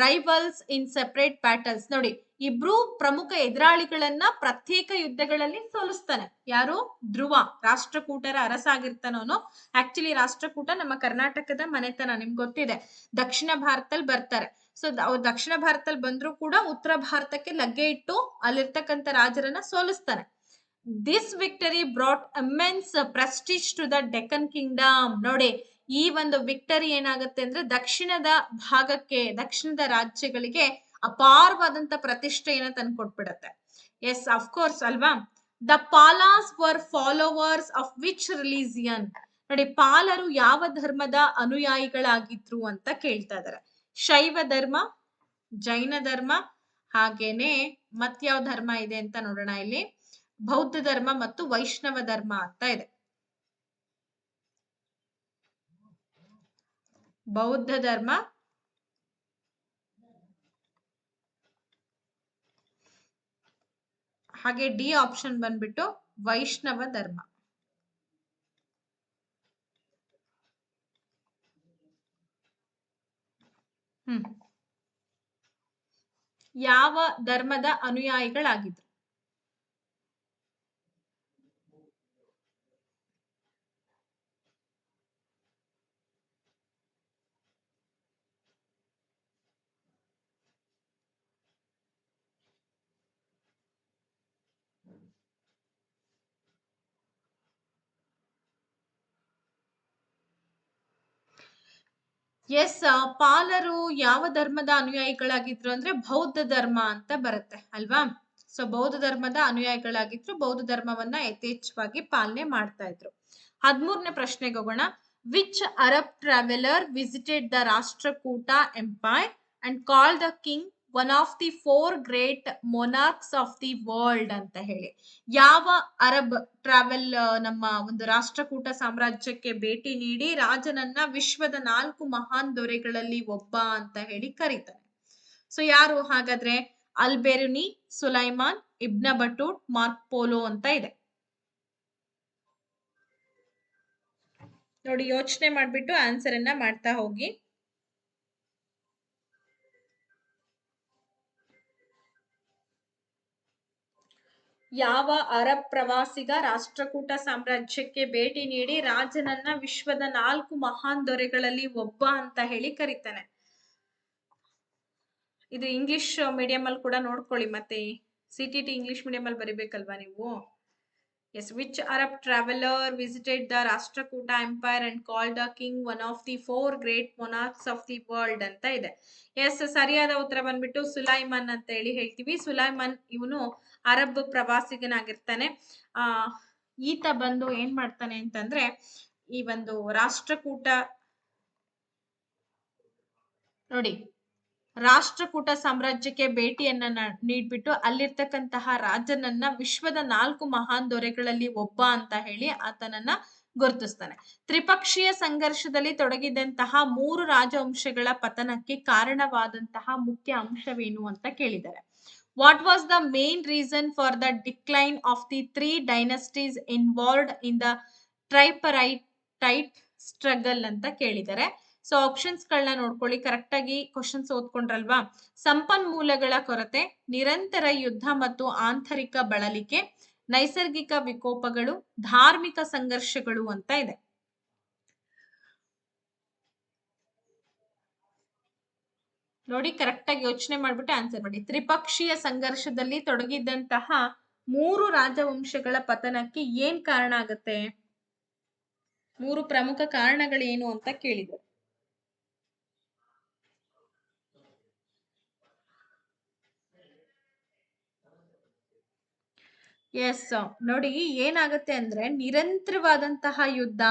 rivals in separate battles. ನೋಡಿ, ಇಬ್ರು ಪ್ರಮುಖ ಎದುರಾಳಿಗಳನ್ನ ಪ್ರತ್ಯೇಕ ಯುದ್ಧಗಳಲ್ಲಿ ಸೋಲಿಸ್ತಾನೆ. ಯಾರು? ಧ್ರುವ. ರಾಷ್ಟ್ರಕೂಟರ ಅರಸ ಆಗಿರ್ತಾನವನು. ಆಕ್ಚುಲಿ ರಾಷ್ಟ್ರಕೂಟ ನಮ್ಮ ಕರ್ನಾಟಕದ ಮನೆತನ, ನಿಮ್ಗೆ ಗೊತ್ತಿದೆ. ದಕ್ಷಿಣ ಭಾರತದಲ್ಲಿ ಬರ್ತಾರೆ. ಸೊ ದಕ್ಷಿಣ ಭಾರತದಲ್ಲಿ ಬಂದ್ರು ಕೂಡ ಉತ್ತರ ಭಾರತಕ್ಕೆ ಲಗ್ಗೆ ಇಟ್ಟು ಅಲ್ಲಿರ್ತಕ್ಕಂಥ ರಾಜರನ್ನ ಸೋಲಿಸ್ತಾನೆ. This victory brought immense prestige to the Deccan kingdom. ನೋಡಿ, ಈ ಒಂದು ವಿಕ್ಟರಿ ಏನಾಗುತ್ತೆ ಅಂದ್ರೆ ದಕ್ಷಿಣದ ಭಾಗಕ್ಕೆ, ದಕ್ಷಿಣದ ರಾಜ್ಯಗಳಿಗೆ ಅಪಾರವಾದಂತ ಪ್ರತಿಷ್ಠೆಯನ್ನ ತಂದ್ಕೊಟ್ಬಿಡತ್ತೆ. ಎಸ್, ಅಫ್ಕೋರ್ಸ್ ಅಲ್ವಾ. The Palas were followers of which religion. ನೋಡಿ, ಪಾಲರು ಯಾವ ಧರ್ಮದ ಅನುಯಾಯಿಗಳಾಗಿದ್ರು ಅಂತ ಕೇಳ್ತಾ ಇದಾರೆ. ಶೈವ ಧರ್ಮ, ಜೈನ ಧರ್ಮ, ಹಾಗೇನೆ ಮತ್ಯಾವ ಧರ್ಮ ಇದೆ ಅಂತ ನೋಡೋಣ ಇಲ್ಲಿ. ಬೌದ್ಧ ಧರ್ಮ ಮತ್ತು ವೈಷ್ಣವ ಧರ್ಮ ಅಂತ ಇದೆ. ಬೌದ್ಧ ಧರ್ಮ, ಹಾಗೆ ಡಿ ಆಪ್ಷನ್ ಬಂದ್ಬಿಟ್ಟು ವೈಷ್ಣವ ಧರ್ಮ. ಯಾವ ಧರ್ಮದ ಅನುಯಾಯಿಗಳಾಗಿದ್ರು? ಎಸ್, ಪಾಲರು ಯಾವ ಧರ್ಮದ ಅನುಯಾಯಿಗಳಾಗಿದ್ರು ಅಂದ್ರೆ ಬೌದ್ಧ ಧರ್ಮ ಅಂತ ಬರುತ್ತೆ ಅಲ್ವಾ. ಸೊ ಬೌದ್ಧ ಧರ್ಮದ ಅನುಯಾಯಿಗಳಾಗಿದ್ರು. ಬೌದ್ಧ ಧರ್ಮವನ್ನ ಯಥೇಚ್ಛವಾಗಿ ಪಾಲನೆ ಮಾಡ್ತಾ ಇದ್ರು. 13ನೇ ಪ್ರಶ್ನೆಗೆ ಹೋಗೋಣ. Which Arab traveller visited the Rashtrakuta empire and called the king one of the 4 great monarchs of the world ಅಂತ ಹೇಳಿ. ಯಾವ ಅರಬ್ ಟ್ರಾವೆಲ್ ನಮ್ಮ ಒಂದು ರಾಷ್ಟ್ರಕೂಟ ಸಾಮ್ರಾಜ್ಯಕ್ಕೆ ಭೇಟಿ ನೀಡಿ ರಾಜನನ್ನ ವಿಶ್ವದ 4 ಮಹಾನ್ ದೊರೆಗಳಲ್ಲಿ ಒಬ್ಬ ಅಂತ ಹೇಳಿ ಕರೀತಾನೆ. ಸೊ ಯಾರು ಹಾಗಾದ್ರೆ? ಅಲ್ಬೆರುನಿ, ಸುಲೈಮಾನ್, ಇಬ್ನ ಬಟೂಟ್, ಮಾರ್ಕ್ ಪೋಲೋ ಅಂತ ಇದೆ. ನೋಡಿ, ಯೋಚನೆ ಮಾಡ್ಬಿಟ್ಟು ಆನ್ಸರ್ ಅನ್ನ ಮಾಡ್ತಾ ಹೋಗಿ. ಯಾವ ಅರಬ್ ಪ್ರವಾಸಿಗ ರಾಷ್ಟ್ರಕೂಟ ಸಾಮ್ರಾಜ್ಯಕ್ಕೆ ಭೇಟಿ ನೀಡಿ ರಾಜನನ್ನ ವಿಶ್ವದ 4 ಮಹಾನ್ ದೊರೆಗಳಲ್ಲಿ ಒಬ್ಬ ಅಂತ ಹೇಳಿ ಕರೀತಾನೆ? ಇದು ಇಂಗ್ಲಿಷ್ ಮೀಡಿಯಂ ಅಲ್ಲಿ ಕೂಡ ನೋಡ್ಕೊಳ್ಳಿ. ಮತ್ತೆ CTT ಇಂಗ್ಲಿಷ್ ಮೀಡಿಯಂ ಅಲ್ಲಿ ಬರಿಬೇಕಲ್ವಾ ನೀವು. Yes, which Arab traveller visited the Rashtrakuta empire and called the king one of the 4 great monarchs of the world ಅಂತ ಇದೆ. ಎಸ್, ಸರಿಯಾದ ಉತ್ತರ ಬಂದ್ಬಿಟ್ಟು ಸುಲೈಮಾನ್ ಅಂತ ಹೇಳಿ ಹೇಳ್ತೀವಿ. ಸುಲೈಮಾನ್ ಇವನು ಅರಬ್ ಪ್ರವಾಸಿಗನಾಗಿರ್ತಾನೆ. ಈತ ಬಂದು ಏನ್ ಮಾಡ್ತಾನೆ ಅಂತಂದ್ರೆ ಈ ಒಂದು ರಾಷ್ಟ್ರಕೂಟ ನೋಡಿ ರಾಷ್ಟ್ರಕೂಟ ಸಾಮ್ರಾಜ್ಯಕ್ಕೆ ಭೇಟಿಯನ್ನ ನೀಡ್ಬಿಟ್ಟು ಅಲ್ಲಿರ್ತಕ್ಕಂತಹ ರಾಜನನ್ನ ವಿಶ್ವದ 4 ಮಹಾನ್ ದೊರೆಗಳಲ್ಲಿ ಒಬ್ಬ ಅಂತ ಹೇಳಿ ಆತನನ್ನ ಗುರುತಿಸ್ತಾನೆ. ತ್ರಿಪಕ್ಷೀಯ ಸಂಘರ್ಷದಲ್ಲಿ ತೊಡಗಿದಂತಹ 3 ರಾಜವಂಶಗಳ ಪತನಕ್ಕೆ ಕಾರಣವಾದಂತಹ ಮುಖ್ಯ ಅಂಶವೇನು ಅಂತ ಕೇಳಿದ್ದಾರೆ. What was the main reason for the decline of the 3 dynasties involved in the tripartite struggle ಅಂತ ಕೇಳಿದ್ದಾರೆ. ಸೊ ಆಪ್ಷನ್ಸ್ ಗಳನ್ನ ನೋಡ್ಕೊಳ್ಳಿ, ಕರೆಕ್ಟ್ ಆಗಿ ಕ್ವಶನ್ಸ್ ಓದ್ಕೊಂಡ್ರಲ್ವಾ. ಸಂಪನ್ಮೂಲಗಳ ಕೊರತೆ, ನಿರಂತರ ಯುದ್ಧ ಮತ್ತು ಆಂತರಿಕ ಬಳಲಿಕೆ, ನೈಸರ್ಗಿಕ ವಿಕೋಪಗಳು, ಧಾರ್ಮಿಕ ಸಂಘರ್ಷಗಳು ಅಂತ ಇದೆ. ನೋಡಿ, ಕರೆಕ್ಟ್ ಆಗಿ ಯೋಚನೆ ಮಾಡ್ಬಿಟ್ಟು ಆನ್ಸರ್ ಮಾಡಿ. ತ್ರಿಪಕ್ಷೀಯ ಸಂಘರ್ಷದಲ್ಲಿ ತೊಡಗಿದ್ದಂತಹ 3 ರಾಜವಂಶಗಳ ಪತನಕ್ಕೆ ಏನ್ ಕಾರಣ ಆಗತ್ತೆ? 3 ಪ್ರಮುಖ ಕಾರಣಗಳೇನು ಅಂತ ಕೇಳಿದರು. ಎಸ್, ನೋಡಿ ಏನಾಗುತ್ತೆ ಅಂದ್ರೆ ನಿರಂತರವಾದಂತಹ ಯುದ್ಧ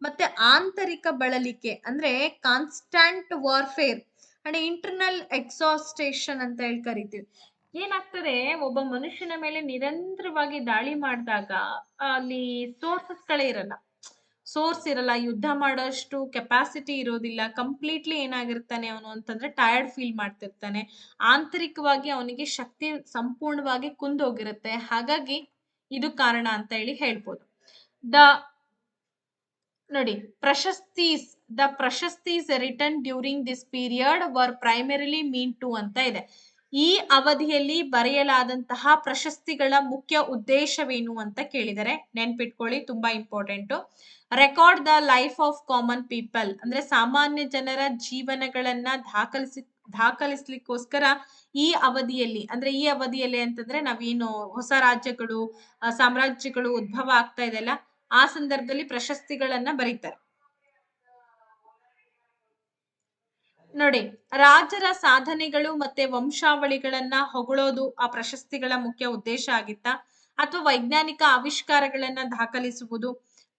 ಮತ್ತೆ ಆಂತರಿಕ ಬಳಲಿಕೆ ಅಂದ್ರೆ ಕಾನ್ಸ್ಟಂಟ್ ವಾರ್ಫೇರ್ ಅಂಡ್ ಇಂಟರ್ನಲ್ ಎಕ್ಸಾಸ್ಟೇಷನ್ ಅಂತ ಹೇಳಿ ಕರಿತೀವಿ. ಏನಾಗ್ತದೆ, ಒಬ್ಬ ಮನುಷ್ಯನ ಮೇಲೆ ನಿರಂತರವಾಗಿ ದಾಳಿ ಮಾಡಿದಾಗ ಅಲ್ಲಿ ಸೋರ್ಸಸ್ಗಳೇ ಇರಲ್ಲ, ಯುದ್ಧ ಮಾಡೋಷ್ಟು ಕೆಪಾಸಿಟಿ ಇರೋದಿಲ್ಲ. ಕಂಪ್ಲೀಟ್ಲಿ ಏನಾಗಿರ್ತಾನೆ ಅವನು ಅಂತಂದ್ರೆ ಟಯರ್ಡ್ ಫೀಲ್ ಮಾಡ್ತಿರ್ತಾನೆ. ಆಂತರಿಕವಾಗಿ ಅವನಿಗೆ ಶಕ್ತಿ ಸಂಪೂರ್ಣವಾಗಿ ಕುಂದೋಗಿರುತ್ತೆ. ಹಾಗಾಗಿ ಇದು ಕಾರಣ ಅಂತ ಹೇಳಿ ಹೇಳ್ಬೋದು. ನೋಡಿ, prashastis written during this period were primarily meant to ಅಂತ ಇದೆ. ಈ ಅವಧಿಯಲ್ಲಿ ಬರೆಯಲಾದಂತಹ ಪ್ರಶಸ್ತಿಗಳ ಮುಖ್ಯ ಉದ್ದೇಶವೇನು ಅಂತ ಕೇಳಿದರೆ ನೆನ್ಪಿಟ್ಕೊಳ್ಳಿ, ತುಂಬಾ important. Record the life of common people ಅಂದ್ರೆ ಸಾಮಾನ್ಯ ಜನರ ಜೀವನಗಳನ್ನ ದಾಖಲಿಸ್ಲಿಕ್ಕೋಸ್ಕರ ಈ ಅವಧಿಯಲ್ಲಿ ಅಂತಂದ್ರೆ ನಾವೇನು ಹೊಸ ರಾಜ್ಯಗಳು ಸಾಮ್ರಾಜ್ಯಗಳು ಉದ್ಭವ ಆಗ್ತಾ ಇದೆಲ್ಲ ಆ ಸಂದರ್ಭದಲ್ಲಿ ಪ್ರಶಸ್ತಿಗಳನ್ನ ಬರೀತಾರೆ. ನೋಡಿ, ರಾಜರ ಸಾಧನೆಗಳು ಮತ್ತೆ ವಂಶಾವಳಿಗಳನ್ನ ಹೊಗಳೋದು ಆ ಪ್ರಶಸ್ತಿಗಳ ಮುಖ್ಯ ಉದ್ದೇಶ ಆಗಿತ್ತ, ಅಥವಾ ವೈಜ್ಞಾನಿಕ ಆವಿಷ್ಕಾರಗಳನ್ನ ದಾಖಲಿಸುವುದು,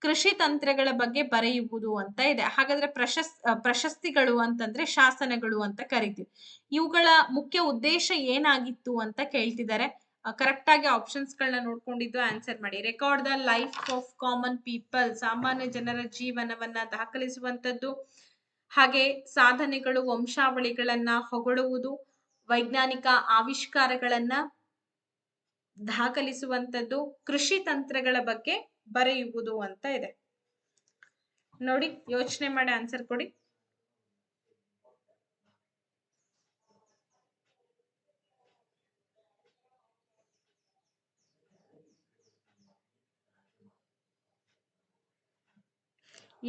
ಕೃಷಿ ತಂತ್ರಗಳ ಬಗ್ಗೆ ಬರೆಯುವುದು ಅಂತ ಇದೆ. ಹಾಗಾದ್ರೆ ಪ್ರಶಸ್ತಿಗಳು ಅಂತಂದ್ರೆ ಶಾಸನಗಳು ಅಂತ ಕರಿತೀವಿ. ಇವುಗಳ ಮುಖ್ಯ ಉದ್ದೇಶ ಏನಾಗಿತ್ತು ಅಂತ ಕೇಳ್ತಿದ್ದಾರೆ. ಕರೆಕ್ಟ್ ಆಗಿ ಆಪ್ಷನ್ಸ್ ಗಳನ್ನ ನೋಡ್ಕೊಂಡಿದ್ದು ಆನ್ಸರ್ ಮಾಡಿ. Record the life of common people, ಸಾಮಾನ್ಯ ಜನರ ಜೀವನವನ್ನ ದಾಖಲಿಸುವಂತದ್ದು. ಹಾಗೆ ಸಾಧನೆಗಳು, ವಂಶಾವಳಿಗಳನ್ನ ಹೊಗಳುವುದು, ವೈಜ್ಞಾನಿಕ ಆವಿಷ್ಕಾರಗಳನ್ನ ದಾಖಲಿಸುವಂತದ್ದು, ಕೃಷಿ ತಂತ್ರಗಳ ಬಗ್ಗೆ ಬರೆಯುವುದು ಅಂತ ಇದೆ. ನೋಡಿ, ಯೋಚನೆ ಮಾಡಿ ಆನ್ಸರ್ ಕೊಡಿ.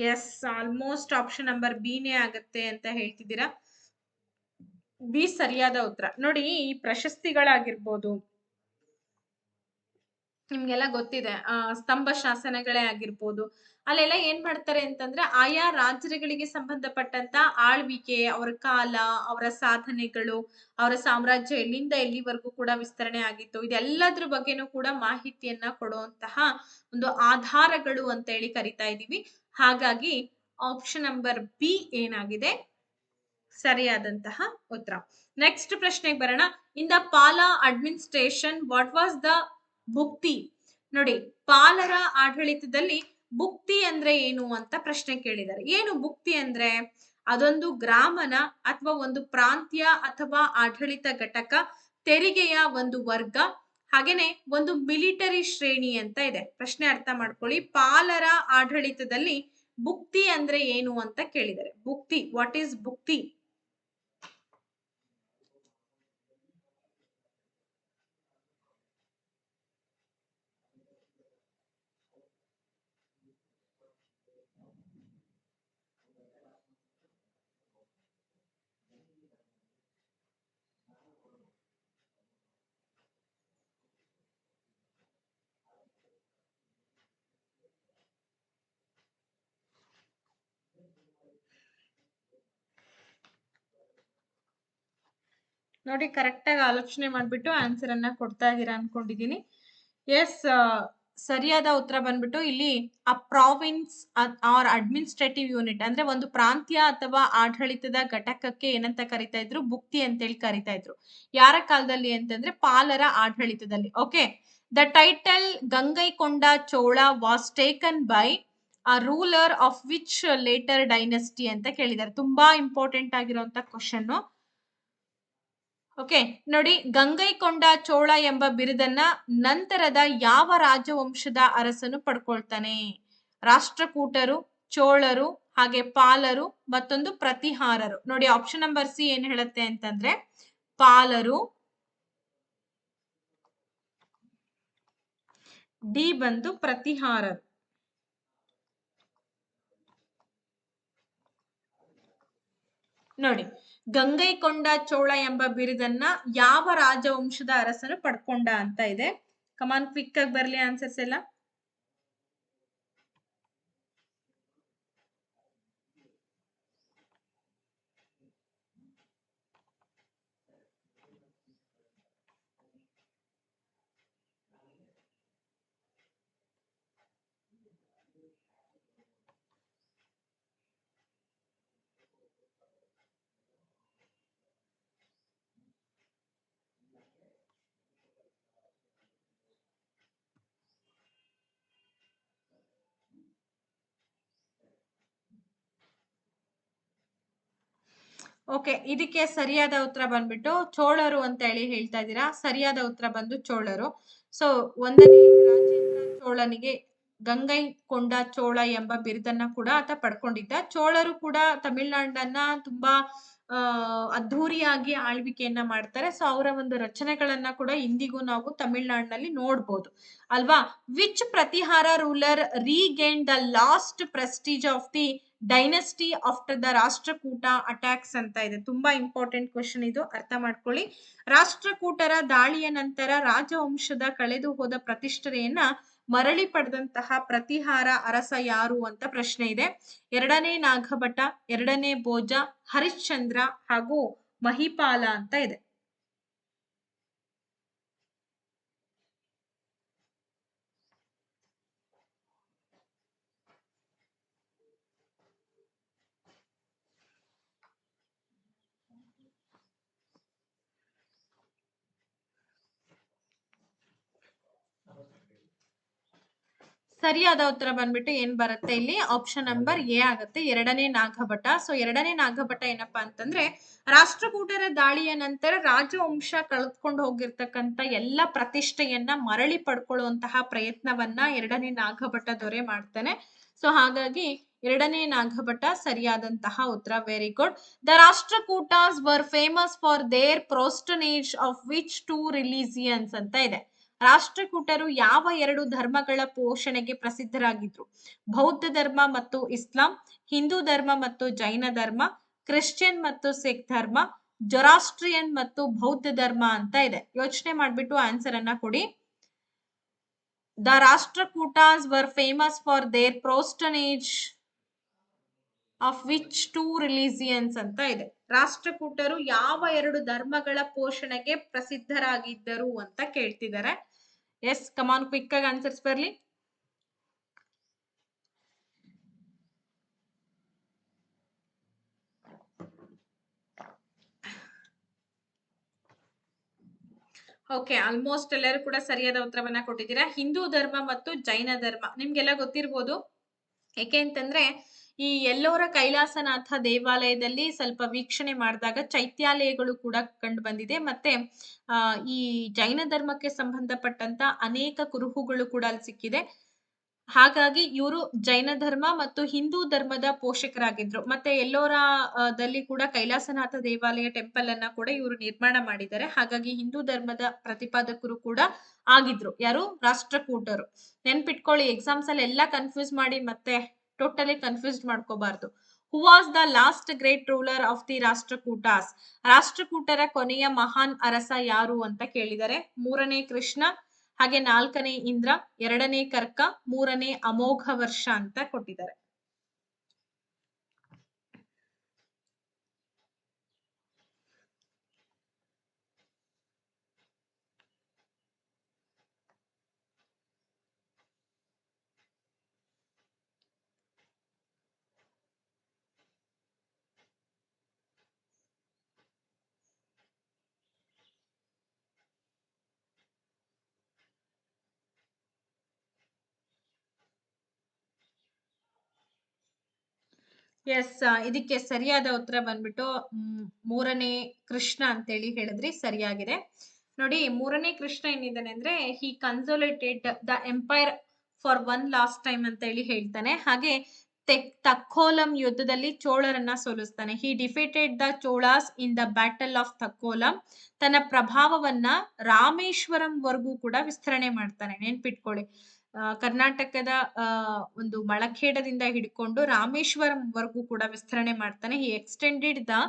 Yes, almost option number B ನೇ ಆಗತ್ತೆ ಅಂತ ಹೇಳ್ತಿದ್ದೀರಾ. ಬಿ ಸರಿಯಾದ ಉತ್ತರ. ನೋಡಿ, ಈ ಪ್ರಶಸ್ತಿಗಳಾಗಿರ್ಬೋದು, ನಿಮ್ಗೆಲ್ಲ ಗೊತ್ತಿದೆ, ಸ್ತಂಭ ಶಾಸನಗಳೇ ಆಗಿರ್ಬೋದು, ಅಲ್ಲೆಲ್ಲ ಏನ್ ಮಾಡ್ತಾರೆ ಅಂತಂದ್ರೆ ಆಯಾ ರಾಜ್ಯಗಳಿಗೆ ಸಂಬಂಧಪಟ್ಟಂತ ಆಳ್ವಿಕೆ, ಅವರ ಕಾಲ, ಅವರ ಸಾಧನೆಗಳು, ಅವರ ಸಾಮ್ರಾಜ್ಯ ಎಲ್ಲಿಂದ ಎಲ್ಲಿವರೆಗೂ ಕೂಡ ವಿಸ್ತರಣೆ ಆಗಿತ್ತು, ಇದೆಲ್ಲದ್ರ ಬಗ್ಗೆನೂ ಕೂಡ ಮಾಹಿತಿಯನ್ನ ಕೊಡುವಂತಹ ಒಂದು ಆಧಾರಗಳು ಅಂತ ಹೇಳಿ ಕರಿತಾ ಇದೀವಿ. ಹಾಗಾಗಿ ಆಪ್ಷನ್ ನಂಬರ್ ಬಿ ಏನಾಗಿದೆ ಸರಿಯಾದಂತಹ ಉತ್ತರ. ನೆಕ್ಸ್ಟ್ ಪ್ರಶ್ನೆಗೆ ಬರೋಣ. ಇನ್ ದ ಪಾಲ ಅಡ್ಮಿನಿಸ್ಟ್ರೇಷನ್ ವಾಟ್ ವಾಸ್ ದ ಭುಕ್ತಿ? ನೋಡಿ, ಪಾಲರ ಆಡಳಿತದಲ್ಲಿ ಭುಕ್ತಿ ಅಂದ್ರೆ ಏನು ಅಂತ ಪ್ರಶ್ನೆ ಕೇಳಿದ್ದಾರೆ. ಏನು ಭುಕ್ತಿ ಅಂದ್ರೆ? ಅದೊಂದು ಗ್ರಾಮನ ಅಥವಾ ಒಂದು ಪ್ರಾಂತ್ಯ ಅಥವಾ ಆಡಳಿತ ಘಟಕ, ತೆರಿಗೆಯ ಒಂದು ವರ್ಗ, ಹಾಗೇನೆ ಒಂದು ಮಿಲಿಟರಿ ಶ್ರೇಣಿ ಅಂತ ಇದೆ. ಪ್ರಶ್ನೆ ಅರ್ಥ ಮಾಡ್ಕೊಳ್ಳಿ. ಪಾಲರ ಆಡಳಿತದಲ್ಲಿ ಭುಕ್ತಿ ಅಂದ್ರೆ ಏನು ಅಂತ ಕೇಳಿದ್ದಾರೆ. ಭುಕ್ತಿ, ವಾಟ್ ಈಸ್ ಭುಕ್ತಿ? ನೋಡಿ, ಕರೆಕ್ಟ್ ಆಗಿ ಆಲೋಚನೆ ಮಾಡ್ಬಿಟ್ಟು ಆನ್ಸರ್ ಅನ್ನ ಕೊಡ್ತಾ ಇದ್ದೀರಾ ಅನ್ಕೊಂಡಿದೀನಿ. ಎಸ್, ಸರಿಯಾದ ಉತ್ತರ ಬಂದ್ಬಿಟ್ಟು ಇಲ್ಲಿ ಅ ಪ್ರಾವಿನ್ಸ್ ಆರ್ ಅಡ್ಮಿನಿಸ್ಟ್ರೇಟಿವ್ ಯೂನಿಟ್ ಅಂದ್ರೆ ಒಂದು ಪ್ರಾಂತ್ಯ ಅಥವಾ ಆಡಳಿತದ ಘಟಕಕ್ಕೆ ಏನಂತ ಕರಿತಾ ಇದ್ರು, ಭುಕ್ತಿ ಅಂತೇಳಿ ಕರಿತಾ ಇದ್ರು. ಯಾರ ಕಾಲದಲ್ಲಿ ಅಂತಂದ್ರೆ ಪಾಲರ ಆಡಳಿತದಲ್ಲಿ. Okay, the title Gangaikonda Chola was taken by a ruler of which later dynasty ಅಂತ ಕೇಳಿದ್ದಾರೆ. ತುಂಬಾ ಇಂಪಾರ್ಟೆಂಟ್ ಆಗಿರುವಂತ ಕ್ವಶನ್. ಓಕೆ, ನೋಡಿ, ಗಂಗೈಕೊಂಡ ಚೋಳ ಎಂಬ ಬಿರುದನ್ನ ನಂತರದ ಯಾವ ರಾಜವಂಶದ ಅರಸನು ಪಡ್ಕೊಳ್ತಾನೆ? ರಾಷ್ಟ್ರಕೂಟರು, ಚೋಳರು, ಹಾಗೆ ಪಾಲರು, ಮತ್ತೊಂದು ಪ್ರತಿಹಾರರು. ನೋಡಿ, ಆಪ್ಷನ್ ನಂಬರ್ ಸಿ ಏನ್ ಹೇಳುತ್ತೆ ಅಂತಂದ್ರೆ ಪಾಲರು, ಡಿ ಬಂದು ಪ್ರತಿಹಾರರು. ನೋಡಿ, ಗಂಗೈಕೊಂಡ ಚೋಳ ಎಂಬ ಬಿರುದನ್ನ ಯಾವ ರಾಜವಂಶದ ಅರಸನು ಪಡ್ಕೊಂಡ ಅಂತ ಇದೆ. ಕಮಾನ್, ಕ್ವಿಕ್ ಆಗಿ ಬರ್ಲಿ ಆನ್ಸರ್ಸ್ ಎಲ್ಲ. ಓಕೆ, ಇದಕ್ಕೆ ಸರಿಯಾದ ಉತ್ತರ ಬಂದ್ಬಿಟ್ಟು ಚೋಳರು ಅಂತ ಹೇಳಿ ಹೇಳ್ತಾ ಇದ್ದೀರಾ. ಸರಿಯಾದ ಉತ್ತರ ಬಂದು ಚೋಳರು. ಸೊ, ಒಂದನೇ ರಾಜೇಂದ್ರ ಚೋಳನಿಗೆ ಗಂಗೈಕೊಂಡ ಚೋಳ ಎಂಬ ಬಿರುದನ್ನ ಕೂಡ ಆತ ಪಡ್ಕೊಂಡಿದ್ದ. ಚೋಳರು ಕೂಡ ತಮಿಳ್ನಾಡನ್ನ ತುಂಬಾ ಅದ್ಧೂರಿಯಾಗಿ ಆಳ್ವಿಕೆಯನ್ನ ಮಾಡ್ತಾರೆ. ಸೊ ಅವರ ಒಂದು ರಚನೆಗಳನ್ನ ಕೂಡ ಇಂದಿಗೂ ನಾವು ತಮಿಳ್ನಾಡಿನಲ್ಲಿ ನೋಡ್ಬೋದು ಅಲ್ವಾ. Which Pratihara ruler regain the lost prestige of the dynasty after the Rashtrakuta attacks ಅಂತ ಇದೆ. ತುಂಬಾ ಇಂಪಾರ್ಟೆಂಟ್ ಕ್ವಶನ್ ಇದು, ಅರ್ಥ ಮಾಡ್ಕೊಳ್ಳಿ. ರಾಷ್ಟ್ರಕೂಟರ ದಾಳಿಯ ನಂತರ ರಾಜವಂಶದ ಕಳೆದು ಹೋದ ಪ್ರತಿಷ್ಠೆಯನ್ನ ಮರಳಿ ಪಡೆದಂತಹ ಪ್ರತಿಹಾರ ಅರಸ ಯಾರು ಅಂತ ಪ್ರಶ್ನೆ ಇದೆ. ಎರಡನೇ ನಾಗಭಟ, ಎರಡನೇ ಭೋಜ, ಹರಿಶ್ಚಂದ್ರ ಹಾಗೂ ಮಹಿಪಾಲ ಅಂತ ಇದೆ. ಸರಿಯಾದ ಉತ್ತರ ಬಂದ್ಬಿಟ್ಟು ಏನ್ ಬರುತ್ತೆ ಇಲ್ಲಿ, ಆಪ್ಷನ್ ನಂಬರ್ ಎ ಆಗುತ್ತೆ, ಎರಡನೇ ನಾಗಭಟ. ಸೊ ಎರಡನೇ ನಾಗಭಟ ಏನಪ್ಪಾ ಅಂತಂದ್ರೆ ರಾಷ್ಟ್ರಕೂಟರ ದಾಳಿಯ ನಂತರ ರಾಜವಂಶ ಕಳೆದುಕೊಂಡು ಹೋಗಿರ್ತಕ್ಕಂಥ ಎಲ್ಲ ಪ್ರತಿಷ್ಠೆಯನ್ನ ಮರಳಿ ಪಡ್ಕೊಳ್ಳುವಂತಹ ಪ್ರಯತ್ನವನ್ನ ಎರಡನೇ ನಾಗಭಟ ದೊರೆ ಮಾಡ್ತಾನೆ. ಸೊ ಹಾಗಾಗಿ ಎರಡನೇ ನಾಗಭಟ ಸರಿಯಾದಂತಹ ಉತ್ತರ. Very good. The Rashtrakutas were famous for their patronage of which two religions ಅಂತ ಇದೆ. ರಾಷ್ಟ್ರಕೂಟರು ಯಾವ ಎರಡು ಧರ್ಮಗಳ ಪೋಷಣೆಗೆ ಪ್ರಸಿದ್ಧರಾಗಿದ್ರು? ಬೌದ್ಧ ಧರ್ಮ ಮತ್ತು ಇಸ್ಲಾಂ, ಹಿಂದೂ ಧರ್ಮ ಮತ್ತು ಜೈನ ಧರ್ಮ, ಕ್ರಿಶ್ಚಿಯನ್ ಮತ್ತು ಸಿಖ್ ಧರ್ಮ, ಜೊರಾಸ್ಟ್ರಿಯನ್ ಮತ್ತು ಬೌದ್ಧ ಧರ್ಮ ಅಂತ ಇದೆ. ಯೋಚನೆ ಮಾಡ್ಬಿಟ್ಟು ಆನ್ಸರ್ ಅನ್ನ ಕೊಡಿ. The Rashtrakutas were famous for their patronage of which two religions ಅಂತ ಇದೆ. ರಾಷ್ಟ್ರಕೂಟರು ಯಾವ ಎರಡು ಧರ್ಮಗಳ ಪೋಷಣೆಗೆ ಪ್ರಸಿದ್ಧರಾಗಿದ್ದರು ಅಂತ ಕೇಳ್ತಿದ್ದಾರೆ. ಎಸ್, ಕಮಾನ್, ಕ್ವಿಕ್ ಆಗಿ ಆನ್ಸರ್ಸ್ ಬರ್ಲಿ. ಓಕೆ, ಆಲ್ಮೋಸ್ಟ್ ಎಲ್ಲರೂ ಕೂಡ ಸರಿಯಾದ ಉತ್ತರವನ್ನ ಕೊಟ್ಟಿದ್ದೀರಾ. ಹಿಂದೂ ಧರ್ಮ ಮತ್ತು ಜೈನ ಧರ್ಮ ನಿಮ್ಗೆಲ್ಲ ಗೊತ್ತಿರ್ಬೋದು. ಯಾಕೆ ಅಂತಂದ್ರೆ ಈ ಎಲ್ಲೋರ ಕೈಲಾಸನಾಥ ದೇವಾಲಯದಲ್ಲಿ ಸ್ವಲ್ಪ ವೀಕ್ಷಣೆ ಮಾಡಿದಾಗ ಚೈತ್ಯಾಲಯಗಳು ಕೂಡ ಕಂಡು ಬಂದಿದೆ. ಮತ್ತೆ ಈ ಜೈನ ಧರ್ಮಕ್ಕೆ ಸಂಬಂಧಪಟ್ಟಂತ ಅನೇಕ ಕುರುಹುಗಳು ಕೂಡ ಅಲ್ಲಿ ಸಿಕ್ಕಿದೆ. ಹಾಗಾಗಿ ಇವರು ಜೈನ ಧರ್ಮ ಮತ್ತು ಹಿಂದೂ ಧರ್ಮದ ಪೋಷಕರಾಗಿದ್ರು. ಮತ್ತೆ ಎಲ್ಲೋರದಲ್ಲಿ ಕೂಡ ಕೈಲಾಸನಾಥ ದೇವಾಲಯ ಟೆಂಪಲ್ ಅನ್ನ ಕೂಡ ಇವರು ನಿರ್ಮಾಣ ಮಾಡಿದ್ದಾರೆ. ಹಾಗಾಗಿ ಹಿಂದೂ ಧರ್ಮದ ಪ್ರತಿಪಾದಕರು ಕೂಡ ಆಗಿದ್ರು. ಯಾರು? ರಾಷ್ಟ್ರಕೂಟರು. ನೆನ್ಪಿಟ್ಕೊಳ್ಳಿ, ಎಕ್ಸಾಮ್ಸ್ ಅಲ್ಲಿ ಎಲ್ಲ ಕನ್ಫ್ಯೂಸ್ ಮಾಡಿ ಮತ್ತೆ ಟೋಟಲಿ ಕನ್ಫ್ಯೂಸ್ಡ್ ಮಾಡ್ಕೋಬಾರ್ದು. Who was the last great ruler of the Rashtrakutas? ರಾಷ್ಟ್ರಕೂಟರ ಕೊನೆಯ ಮಹಾನ್ ಅರಸ ಯಾರು ಅಂತ ಕೇಳಿದರೆ ಮೂರನೇ ಕೃಷ್ಣ, ಹಾಗೆ ನಾಲ್ಕನೇ ಇಂದ್ರ, ಎರಡನೇ ಕರ್ಕ, ಮೂರನೇ ಅಮೋಘ ವರ್ಷ ಅಂತ ಕೊಟ್ಟಿದ್ದಾರೆ. ಎಸ್, ಇದಕ್ಕೆ ಸರಿಯಾದ ಉತ್ತರ ಬಂದ್ಬಿಟ್ಟು ಮೂರನೇ ಕೃಷ್ಣ ಅಂತೇಳಿ ಹೇಳಿದ್ರಿ, ಸರಿಯಾಗಿದೆ. ನೋಡಿ, ಮೂರನೇ ಕೃಷ್ಣ ಏನಿದ್ದಾನೆ ಅಂದ್ರೆ he consolidated the empire for one last time ಅಂತ ಹೇಳಿ ಹೇಳ್ತಾನೆ. ಹಾಗೆ ತಕ್ಕೋಲಂ ಯುದ್ಧದಲ್ಲಿ ಚೋಳರನ್ನ ಸೋಲಿಸ್ತಾನೆ. He defeated the Cholas in the battle of Takkolam. ತನ್ನ ಪ್ರಭಾವವನ್ನ ರಾಮೇಶ್ವರಂ ವರೆಗೂ ಕೂಡ ವಿಸ್ತರಣೆ ಮಾಡ್ತಾನೆ. ನೆನ್ಪಿಟ್ಕೊಳ್ಳಿ, ಕರ್ನಾಟಕದ ಒಂದು ಮಳಖೇಡದಿಂದ ಹಿಡ್ಕೊಂಡು ರಾಮೇಶ್ವರಂ ವರೆಗೂ ಕೂಡ ವಿಸ್ತರಣೆ ಮಾಡ್ತಾನೆ. He extended the